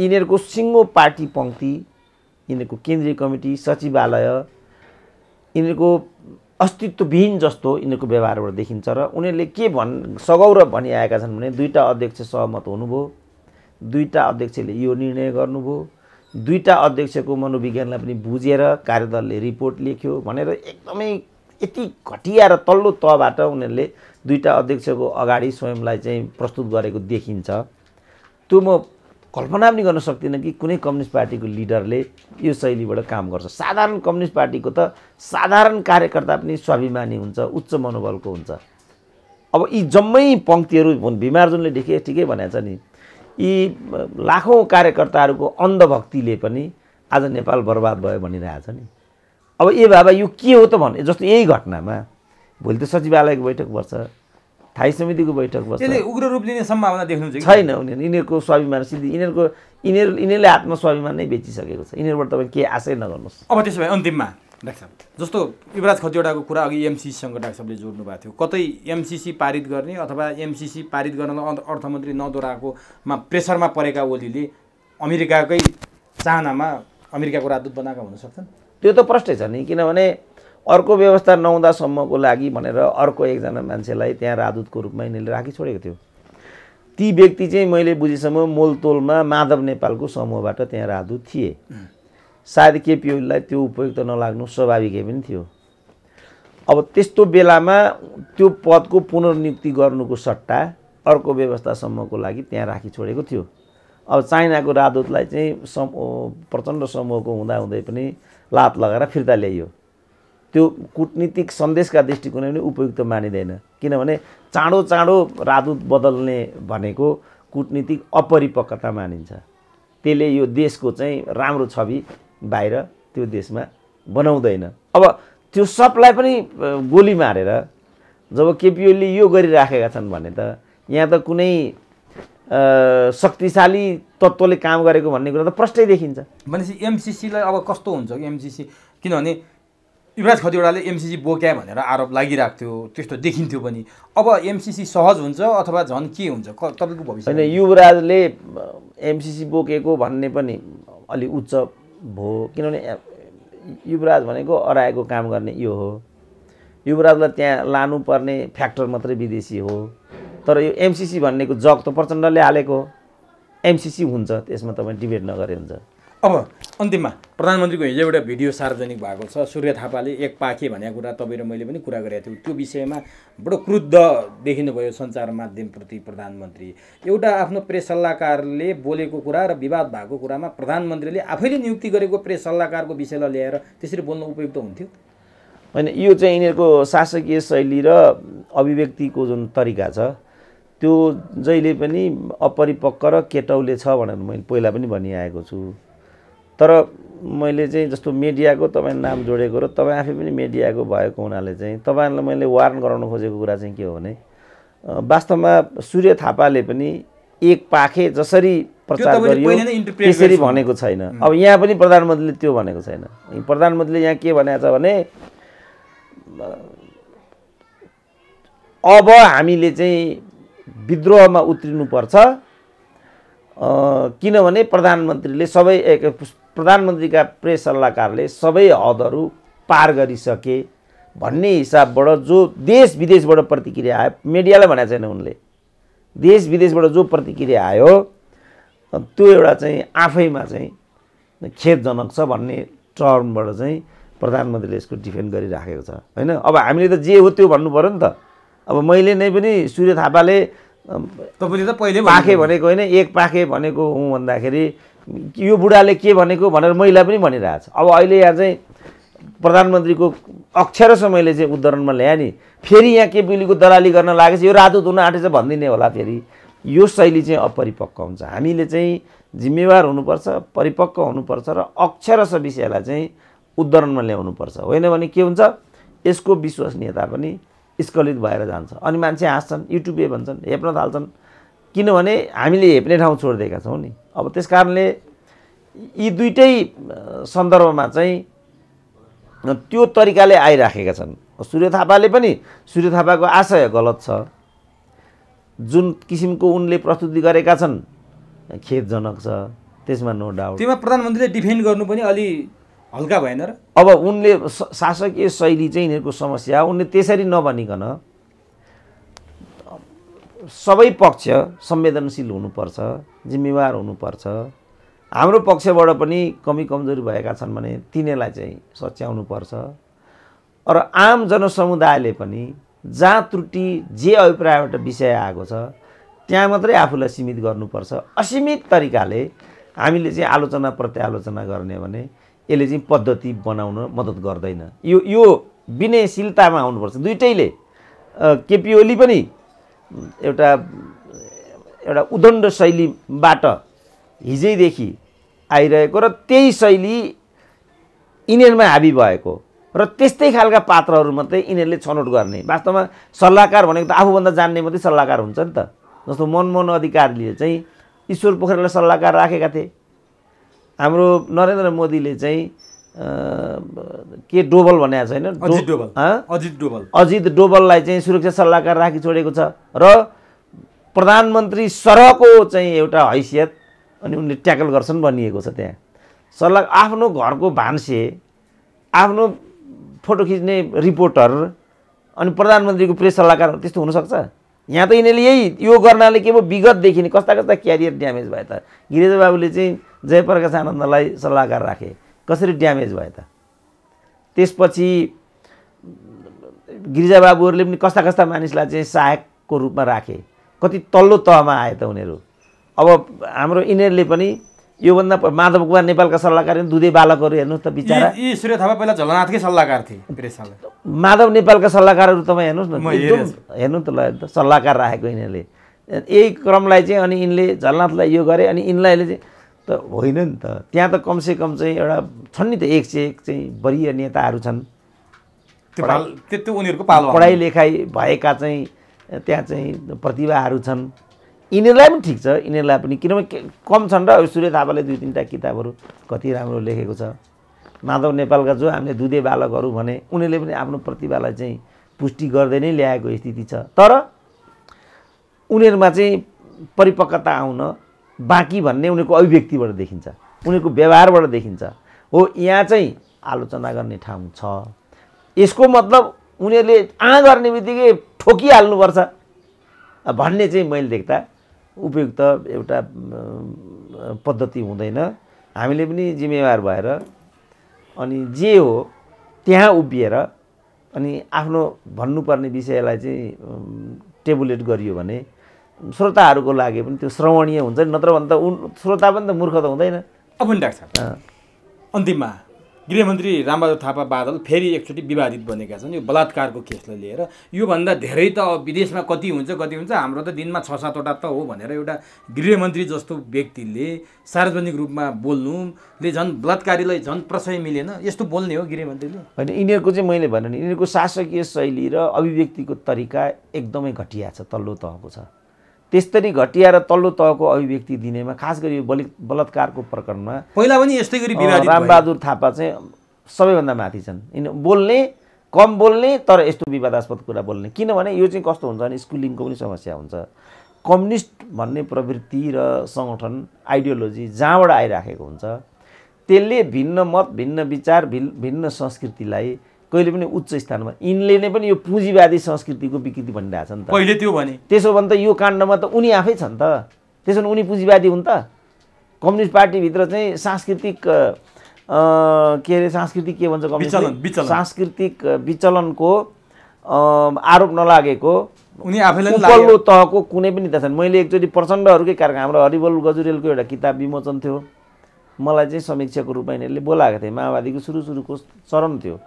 यिनीहरूको सिङ्गो पार्टी पङ्क्ति, यिनीहरूको केन्द्रीय कमिटी, सचिवालय, यिनीहरूको अस्तित्वविहीन जस्तो यिनीहरूको व्यवहारबाट देखिन्छ। र उनीहरूले के सगौरव भनिआएका छन् भने दुईटा अध्यक्ष सहमत हुनुभयो, दुईटा अध्यक्षले यो निर्णय गर्नुभयो, दुईटा अध्यक्षको मनोविज्ञानलाई पनि बुझेर कार्यदलले रिपोर्ट लेख्यो भनेर एकदमै यति घटिया र तल्लो तहबाट उनीहरूले दुईटा अध्यक्षको अगाडि स्वयंलाई चाहिँ प्रस्तुत गरेको देखिन्छ। त्यो म कल्पना पनि गर्न सक्दिनँ कि कुनै कम्युनिस्ट पार्टीको लिडरले यो शैलीबाट काम गर्छ। साधारण कम्युनिस्ट पार्टीको त साधारण कार्यकर्ता पनि स्वाभिमानी हुन्छ, उच्च मनोबलको हुन्छ। अब यी जम्मै पङ्क्तिहरू भीमार्जुनले ठिकै भनेको छ नि, यी लाखौँ कार्यकर्ताहरूको अन्धभक्तिले पनि आज नेपाल बर्बाद भयो भनिरहेछ नि। अब ए बाबा यो के हो त भन्ने जस्तो यही घटनामा भोलि त सचिवालयको बैठक बस्छ, स्थायी समितिको बैठक बस्छ, त्यसले उग्र रूप लिने सम्भावना देख्नुहुन्छ छैन। यिनीहरूको स्वाभिमान सिद्धि, यिनीहरूले आत्मस्वाभिमान नै बेचिसकेको छ। यिनीहरूबाट तपाईँ के आशै नगर्नुहोस्। अब त्यसो भए अन्तिममा डाक्टर साहब, जस्तो युवराज खतिवडाको कुरा अघि एमसिसीसँग डाक्टर साहबले जोड्नु भएको थियो, कतै एमसिसी पारित गर्ने अथवा एमसिसी पारित गर्नलाई अर्थमन्त्री नदोहोऱ्याएकोमा प्रेसरमा परेका ओलीले अमेरिकाकै चाहनामा अमेरिकाको राजदूत बनाएका हुन सक्छन्। त्यो त प्रष्टै छ नि, किनभने अर्को व्यवस्था नहुँदासम्मको लागि भनेर अर्को एकजना मान्छेलाई त्यहाँ राजदूतको रूपमा यिनीहरूले राखिछोडेको थियो। ती व्यक्ति चाहिँ मैले बुझेसम्म मोलतोलमा माधव नेपालको समूहबाट त्यहाँ राजदूत थिए। सायद केपी ओलीलाई त्यो उपयुक्त नलाग्नु स्वाभाविकै पनि थियो। अब त्यस्तो बेलामा त्यो पदको पुनर्नियुक्ति गर्नुको सट्टा अर्को व्यवस्थासम्मको लागि त्यहाँ राखिछोडेको थियो। अब चाइनाको राजदूतलाई चाहिँ प्रचण्ड समूहको हुँदाहुँदै पनि लात लगाएर फिर्ता ल्याइयो। त्यो कूटनीतिक सन्देशका दृष्टिकोणले पनि उपयुक्त मानिँदैन, किनभने चाँडो राजदूत बदल्ने भनेको कूटनीतिक अपरिपक्वता मानिन्छ। त्यसले यो देशको चाहिँ राम्रो छवि बाहिर त्यो देशमा बनाउँदैन। अब त्यो सबलाई पनि गोली मारेर जब केपी ओलीले यो गरिराखेका छन् भने त यहाँ त कुनै शक्तिशाली तत्त्वले काम गरेको भन्ने कुरा त प्रष्टै देखिन्छ। भनेपछि एमसिसीलाई अब कस्तो हुन्छ कि एमसिसी, किनभने युवराज खतिवडाले एमसिसी बोक्या भनेर आरोप लागिरहेको थियो, त्यस्तो देखिन्थ्यो पनि। अब एमसिसी सहज हुन्छ अथवा झन् के हुन्छ तपाईँको भविष्य? होइन, युवराजले एमसिसी बोकेको भन्ने पनि अलि उच्च भयो, किनभने युवराज भनेको अराएको काम गर्ने यो हो। युवराजलाई त्यहाँ लानुपर्ने फ्याक्टर मात्रै विदेशी हो। तर यो एमसिसी भन्नेको जग त प्रचण्डले हालेको हो। एमसिसी हुन्छ, त्यसमा तपाईँ डिबेट नगरे हुन्छ। अब अन्तिममा प्रधानमन्त्रीको हिजो एउटा भिडियो सार्वजनिक भएको छ। सूर्य थापाले एक पाखे भनेको कुरा तपाईँ र मैले पनि कुरा गरेका थियौँ। त्यो विषयमा बडो क्रुद्ध देखिनुभयो सञ्चार माध्यमप्रति प्रधानमन्त्री। एउटा आफ्नो प्रेस सल्लाहकारले बोलेको कुरा र विवाद भएको कुरामा प्रधानमन्त्रीले आफैले नियुक्ति गरेको प्रेस सल्लाहकारको विषयलाई ल्याएर त्यसरी बोल्न उपयुक्त हुन्थ्यो? होइन, यो चाहिँ यिनीहरूको शासकीय शैली र अभिव्यक्तिको जुन तरिका छ त्यो जहिले पनि अपरिपक्व र केटौले छ भनेर मैले पहिला पनि भनिआएको छु। तर मैले चाहिँ जस्तो मिडियाको तपाईँ नाम जोडेको र तपाईँ आफै पनि मिडियाको भएको हुनाले चाहिँ तपाईँहरूलाई मैले वार्न गराउन खोजेको कुरा चाहिँ के हो भने वास्तवमा सूर्य थापाले पनि एक पाखे जसरी प्रचार गरियो त्यसरी भनेको छैन। अब यहाँ पनि प्रधानमन्त्रीले त्यो भनेको छैन। प्रधानमन्त्रीले यहाँ के भनेको छ भने अब हामीले चाहिँ विद्रोहमा उत्रिनुपर्छ, किनभने प्रधानमन्त्रीका प्रेस सल्लाहकारले सबै हदहरू पार गरिसके भन्ने हिसाबबाट जो देश विदेशबाट प्रतिक्रिया आयो, मिडियालाई भनेको छैन उनले, देश विदेशबाट जो प्रतिक्रिया आयो त्यो एउटा चाहिँ आफैमा चाहिँ खेदजनक छ भन्ने टर्मबाट चाहिँ प्रधानमन्त्रीले यसको डिफेन्ड गरिराखेको छ होइन। अब हामीले त जे हो त्यो भन्नु पऱ्यो नि त। अब मैले नै पनि सूर्य थापाले तपाईँले त पहिले पाखे भनेको होइन एक पाखे भनेको हुँ भन्दाखेरि यो बुढाले के भनेको भनेर महिला पनि भनिरहेछ। अब अहिले यहाँ चाहिँ प्रधानमन्त्रीको अक्षरश मैले चाहिँ उदाहरणमा ल्याएँ नि, फेरि यहाँ केपिओलीको दलाली गर्न लागेछ, यो रातो हुन आँटेछ भनिदिने होला। फेरि यो शैली चाहिँ अपरिपक्व हुन्छ। हामीले चाहिँ जिम्मेवार हुनुपर्छ, परिपक्व हुनुपर्छ र अक्षरश विषयलाई चाहिँ उदाहरणमा ल्याउनुपर्छ। होइन भने के हुन्छ, यसको विश्वसनीयता पनि स्खलित भएर जान्छ। अनि मान्छे हाँस्छन्, युट्युबे भन्छन्, हेप्न थाल्छन्, किनभने हामीले हेप्ने ठाउँ छोडिदिएका छौँ नि। अब त्यस कारणले यी दुइटै सन्दर्भमा चाहिँ त्यो तरिकाले आइराखेका छन्। सूर्य थापाले पनि, सूर्य थापाको आशय गलत छ, जुन किसिमको उनले प्रस्तुति गरेका छन् खेदजनक छ, त्यसमा नो डाउट। त्यसमा प्रधानमन्त्रीले डिफेन्ड गर्नु पनि अलि हल्का भएन र? अब उनले शासकीय शैली चाहिँ यिनीहरूको समस्या, उनले त्यसरी नभनिकन सबै पक्ष संवेदनशील हुनुपर्छ, जिम्मेवार हुनुपर्छ। हाम्रो पक्षबाट पनि कमी कमजोरी भएका छन् भने तिनीहरूलाई चाहिँ सच्याउनुपर्छ। र आम जनसमुदायले पनि जहाँ त्रुटि जे अभिप्रायबाट विषय आएको छ त्यहाँ मात्रै आफूलाई सीमित गर्नुपर्छ। असीमित तरिकाले हामीले चाहिँ आलोचना प्रत्यालोचना गर्ने भने यसले चाहिँ पद्धति बनाउन मद्दत गर्दैन। यो विनयशीलतामा आउनुपर्छ दुइटैले। केपिओली पनि एउटा उदण्ड शैलीबाट हिजैदेखि आइरहेको र त्यही शैली यिनीहरूमा हाबी भएको र त्यस्तै खालका पात्रहरू मात्रै यिनीहरूले छनौट गर्ने। वास्तवमा सल्लाहकार भनेको त आफूभन्दा जान्ने मात्रै सल्लाहकार हुन्छ नि त। जस्तो मनमोहन अधिकारीले चाहिँ ईश्वर पोखरेललाई सल्लाहकार राखेका थिए। हाम्रो नरेन्द्र मोदीले चाहिँ के डोभल भनेको छैन, अजित डोभललाई चाहिँ सुरक्षा सल्लाहकार राखी छोडेको छ र प्रधानमन्त्री सरहको चाहिँ एउटा हैसियत अनि उनले ट्याकल गर्छन् भनिएको छ। त्यहाँ सल्लाह आफ्नो घरको भान्से, आफ्नो फोटो खिच्ने रिपोर्टर अनि प्रधानमन्त्रीको प्रेस सल्लाहकार त्यस्तो हुनसक्छ? यहाँ त यिनीहरूले यही यो गर्नाले के भयो, विगतदेखि नै कस्ता कस्ता क्यारियर ड्यामेज भए त। गिरिजा बाबुले चाहिँ जयप्रकाश आनन्दलाई सल्लाहकार राखे, कसरी ड्यामेज भयो त? त्यसपछि गिरिजा बाबुहरूले पनि कस्ता कस्ता मानिसलाई चाहिँ सहायकको रूपमा राखे, कति तल्लो तहमा आए त उनीहरू। अब हाम्रो यिनीहरूले पनि योभन्दा माधव कुमार नेपालका सल्लाहकार दुधे बालकहरू हेर्नुहोस् त बिचरा। यी सूर्य थापा पहिला झलनाथकै सल्लाहकार थिए प्रेसले। माधव नेपालका सल्लाहकारहरू तपाईँ हेर्नुहोस् न, हेर्नु त ल सल्लाहकार राखेको यिनीहरूले। यही क्रमलाई चाहिँ अनि यिनले झलनाथलाई यो गरे अनि यिनलाई चाहिँ त होइन नि त। त्यहाँ त कमसेकम चाहिँ एउटा छन् नि त, एक से एक चाहिँ वरिय नेताहरू छन्, त्यो उनीहरूको पालो पढाइ लेखाइ भएका चाहिँ त्यहाँ चाहिँ प्रतिभाहरू छन्। यिनीहरूलाई पनि ठिक छ, यिनीहरूलाई पनि, किनभने कम छन् र सूर्य थापाले 2-3टा किताबहरू कति राम्रो लेखेको छ। माधव नेपालका जो हामीले दुधे बालकहरू भने उनीहरूले पनि आफ्नो प्रतिभालाई चाहिँ पुष्टि गर्दै नै ल्याएको स्थिति छ। तर उनीहरूमा चाहिँ परिपक्वता आउन बाँकी भन्ने उनीहरूको अभिव्यक्तिबाट देखिन्छ, उनीहरूको व्यवहारबाट देखिन्छ। हो, यहाँ चाहिँ आलोचना गर्ने ठाउँ छ। यसको मतलब उनीहरूले गर्ने बित्तिकै ठोकिहाल्नुपर्छ भन्ने चाहिँ मैले देख्दा उपयुक्त एउटा पद्धति हुँदैन। हामीले पनि जिम्मेवार भएर अनि जे हो त्यहाँ उभिएर अनि आफ्नो भन्नुपर्ने विषयलाई चाहिँ टेबुलेट गरियो भने श्रोताहरूको लागि पनि त्यो श्रवणीय हुन्छ नि, नत्र भने त श्रोता पनि त मूर्ख त हुँदैन। अब पनि डाक्टर साहब, अन्तिममा गृहमन्त्री रामबहादुर थापा बादल फेरि एकचोटि विवादित बनेका छन् यो बलात्कारको केसलाई लिएर। योभन्दा धेरै त विदेशमा कति हुन्छ हाम्रो त दिनमा 6-7वटा त हो भनेर एउटा गृहमन्त्री जस्तो व्यक्तिले सार्वजनिक रूपमा बोल्नुले झन् बलात्कारीलाई झन् प्रशय मिलेन? यस्तो बोल्ने हो गृहमन्त्रीले? होइन, यिनीहरूको चाहिँ मैले भने नि यिनीहरूको शासकीय शैली र अभिव्यक्तिको तरिका एकदमै घटिया छ, तल्लो तहको छ। त्यस्तरी घटिया र तल्लो तहको अभिव्यक्ति दिनेमा खास गरी यो बलात्कारको प्रकरणमा पहिला पनि यस्तै गरी विवादित रामबहादुर थापा चाहिँ सबैभन्दा माथि छन्। बोल्ने कम बोल्ने तर यस्तो विवादास्पद कुरा बोल्ने। किनभने यो चाहिँ कस्तो हुन्छ भने स्कुलिङको पनि समस्या हुन्छ। कम्युनिस्ट भन्ने प्रवृत्ति र सङ्गठन आइडियोलोजी जहाँबाट आइराखेको हुन्छ त्यसले भिन्न मत, भिन्न विचार, भिन्न संस्कृतिलाई कहिले पनि उच्च स्थानमा, यिनले नै पनि यो पुँजीवादी संस्कृतिको विकृति भनिरहेछ नि त। पहिले त्यो भने त्यसो भने त यो काण्डमा त उनी आफै छन् त। त्यसो भने उनी पुँजीवादी हुन् त। कम्युनिस्ट पार्टीभित्र चाहिँ सांस्कृतिक के अरे सांस्कृतिक के भन्छ कम्युनिस्ट सांस्कृतिक विचलनको आरोप नलागेको उनी आफैलाई उपल्लो तहको कुनै पनि नेता छन्। मैले एकचोटि प्रचण्डहरूकै कार्यक्रम हाम्रो हरिबोल गजुरेलको एउटा किताब विमोचन थियो, मलाई चाहिँ समीक्षकको रूपमा यिनीहरूले बोलाएको थिए। माओवादीको सुरु चरण थियो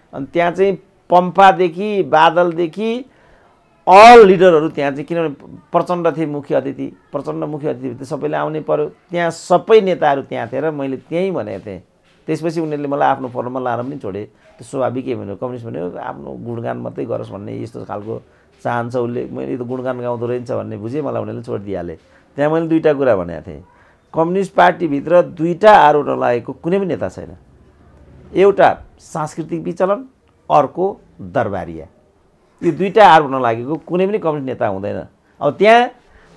अनि त्यहाँ चाहिँ पम्फादेखि बादलदेखि अल लिडरहरू त्यहाँ चाहिँ, किनभने प्रचण्ड थिए मुख्य अतिथि, प्रचण्ड मुख्य अतिथि सबैले आउनै पर्यो, त्यहाँ सबै नेताहरू त्यहाँ थिए र मैले त्यहीँ भनेको थिएँ। त्यसपछि उनीहरूले मलाई आफ्नो फोरममा लाएर पनि छोडे। त्यो स्वाभाविकै भन्यो, कम्युनिस्ट भन्यो आफ्नो गुणगान मात्रै गरोस् भन्ने यस्तो खालको चाहन्छ उसले। मैले त गुणगान गाउँदो रहेछ भन्ने बुझेँ, मलाई उनीहरूले छोडिदिइहालेँ। त्यहाँ मैले दुईवटा कुरा भनेको थिएँ, कम्युनिस्ट पार्टीभित्र दुईवटा आरोप नलागेको कुनै पनि नेता छैन। एउटा सांस्कृतिक विचलन, अर्को दरबारिया। यो दुईवटा आरोप नलागेको कुनै पनि कम्युनिस्ट नेता हुँदैन। अब त्यहाँ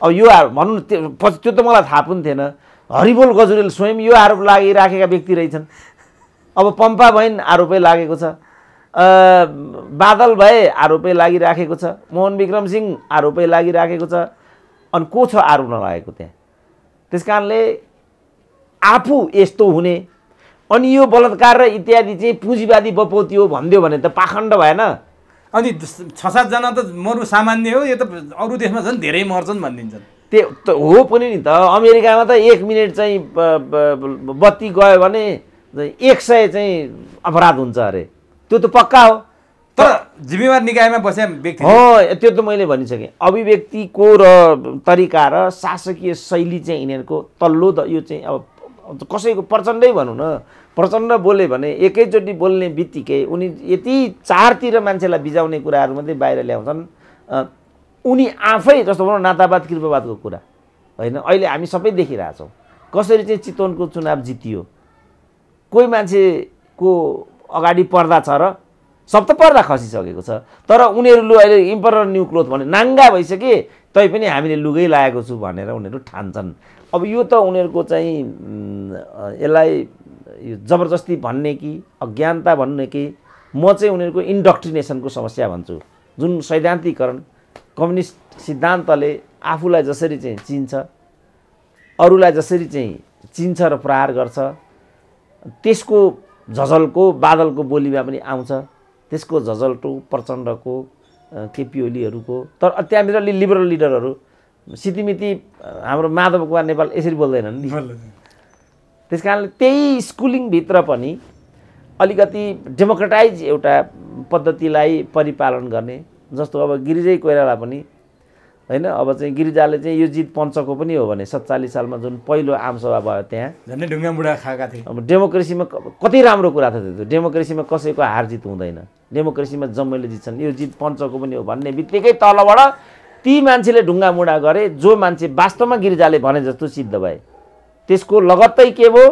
अब यो भनौँ त्यो त मलाई थाहा पनि थिएन। हरिबोल गजुरेल स्वयं यो आरोप लागिराखेका व्यक्ति रहेछन्। अब पम्पा बहिन आरोपै लागेको छ, बादल भए आरोपै लागिराखेको छ, मोहन विक्रम सिंह आरोपै लागिराखेको छ। अनि को छ आरोप नलागेको त्यहाँ? त्यस कारणले आफू यस्तो हुने अनि यो बलात्कार र इत्यादि चाहिँ पुँजीवादी बपौती हो भनिदियो भने त पाखण्ड भएन? अनि 6-7 जना त मर्नु सामान्य हो, यो त अरू देशमा झन् धेरै मर्छन् भनिदिन्छन्। त्यो त हो पनि नि त। अमेरिकामा त 1 मिनट चाहिँ बत्ती गयो भने 100 चाहिँ अपराध हुन्छ अरे। त्यो त पक्का हो। तर जिम्मेवार निकायमा बसे व्यक्ति हो, त्यो त मैले भनिसकेँ। अभिव्यक्तिको र तरिका र शासकीय शैली चाहिँ यिनीहरूको तल्लो यो चाहिँ अब कसैको प्रचण्डै भनौँ न, प्रचण्ड बोले भने एकैचोटि बोल्ने बित्तिकै उनी यति चारतिर मान्छेलाई बिजाउने कुराहरू मात्रै बाहिर ल्याउँछन्। उनी आफै जस्तो भनौँ नातावाद कृपावादको कुरा होइन, अहिले हामी सबै देखिरहेछौँ कसरी चाहिँ चितवनको चुनाव जितियो। कोही मान्छेको अगाडि पर्दा छ र सब त पर्दा खसिसकेको छ, तर उनीहरू अहिले इम्परर न्यू क्लोथ भने नाङ्गा भइसके तैपनि हामीले लुगै लगाएको छु भनेर उनीहरू ठान्छन्। अब यो त उनीहरूको चाहिँ यसलाई यो जबरजस्ती भन्ने कि अज्ञानता भन्ने कि म चाहिँ उनीहरूको इन्डक्ट्रिनेसनको समस्या भन्छु। जुन सैद्धान्तिकरण कम्युनिस्ट सिद्धान्तले आफूलाई जसरी चाहिँ चिन्छ, अरूलाई जसरी चाहिँ चिन्छ र प्रहार गर्छ, त्यसको झझल्को बादलको बोलीमा पनि आउँछ। त्यसको झझल्टो प्रचण्डको, केपी ओलीहरूको। तर त्यहाँनिर लिबरल लिडरहरू सितिमिति हाम्रो माधव कुमार नेपाल यसरी बोल्दैनन् नि। त्यस कारणले त्यही स्कुलिङभित्र पनि अलिकति डेमोक्रेटाइज एउटा पद्धतिलाई परिपालन गर्ने, जस्तो अब गिरिजै कोइराला पनि होइन, अब चाहिँ गिरिजाले चाहिँ यो जित पञ्चको पनि हो भने 47 सालमा जुन पहिलो आमसभा भयो त्यहाँ झन्डै ढुङ्गा मुढा खाएका थिए। अब डेमोक्रेसीमा कति राम्रो कुरा थियो त्यो। डेमोक्रेसीमा कसैको हार जित हुँदैन, डेमोक्रेसीमा जम्मैले जित्छन्, यो जित पञ्चको पनि हो भन्ने बित्तिकै तलबाट ती मान्छेले ढुङ्गा मुढा गरे जो मान्छे वास्तवमा गिरिजाले भने जस्तो सिद्ध भए। त्यसको लगत्तै के भयो,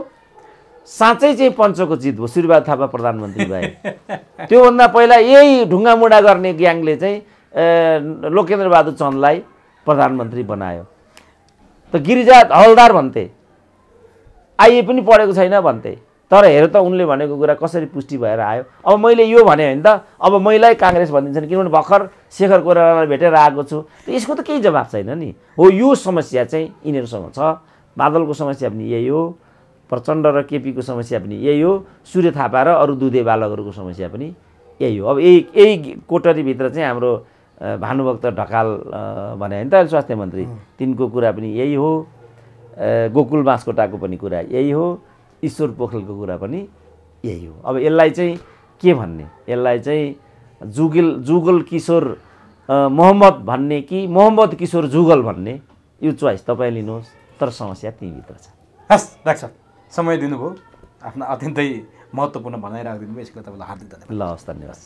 साँच्चै चाहिँ पञ्चको जित भयो, सूर्यबहादुर थापा प्रधानमन्त्री भए। त्योभन्दा पहिला यही ढुङ्गा मुढा गर्ने ग्याङले चाहिँ लोकेन्द्र बहादुर चन्दलाई प्रधानमन्त्री बनायो। त गिरिजा हवलदार भन्थे, आइए पनि पढेको छैन भन्थे, तर हेर त उनले भनेको कुरा कसरी पुष्टि भएर आयो। अब मैले यो भने होइन त, अब महिलाई काङ्ग्रेस भनिदिन्छन् किनभने भर्खर शेखर कोइरालालाई भेटेर आएको छु। त यसको त केही जवाब छैन नि। हो, यो समस्या चाहिँ यिनीहरूसँग छ। बादलको समस्या पनि यही हो, प्रचण्ड र केपीको समस्या पनि यही हो, सूर्य थापा र अरू दुधे बालकहरूको समस्या पनि यही हो। अब यही कोटरीभित्र चाहिँ हाम्रो भानुभक्त ढकाल भने होइन त अहिले स्वास्थ्य मन्त्री, तिनको कुरा पनि यही हो, गोकुल बाँसकोटाको पनि कुरा यही हो, ईश्वर पोखरेलको कुरा पनि यही हो। अब यसलाई चाहिँ के भन्ने, यसलाई चाहिँ जुगल किशोर मोहम्मद भन्ने कि मोहम्मद किशोर जुगल भन्ने, यो चोइस तपाईँ लिनुहोस्, तर समस्या त्यहीँभित्र छ। हस् डाक्टर समय दिनुभयो, आफ्नो अत्यन्तै महत्त्वपूर्ण भनाइ राखिदिनु भयो, यसको लागि तपाईँलाई हार्दिक धन्यवाद। ल हस्, धन्यवाद।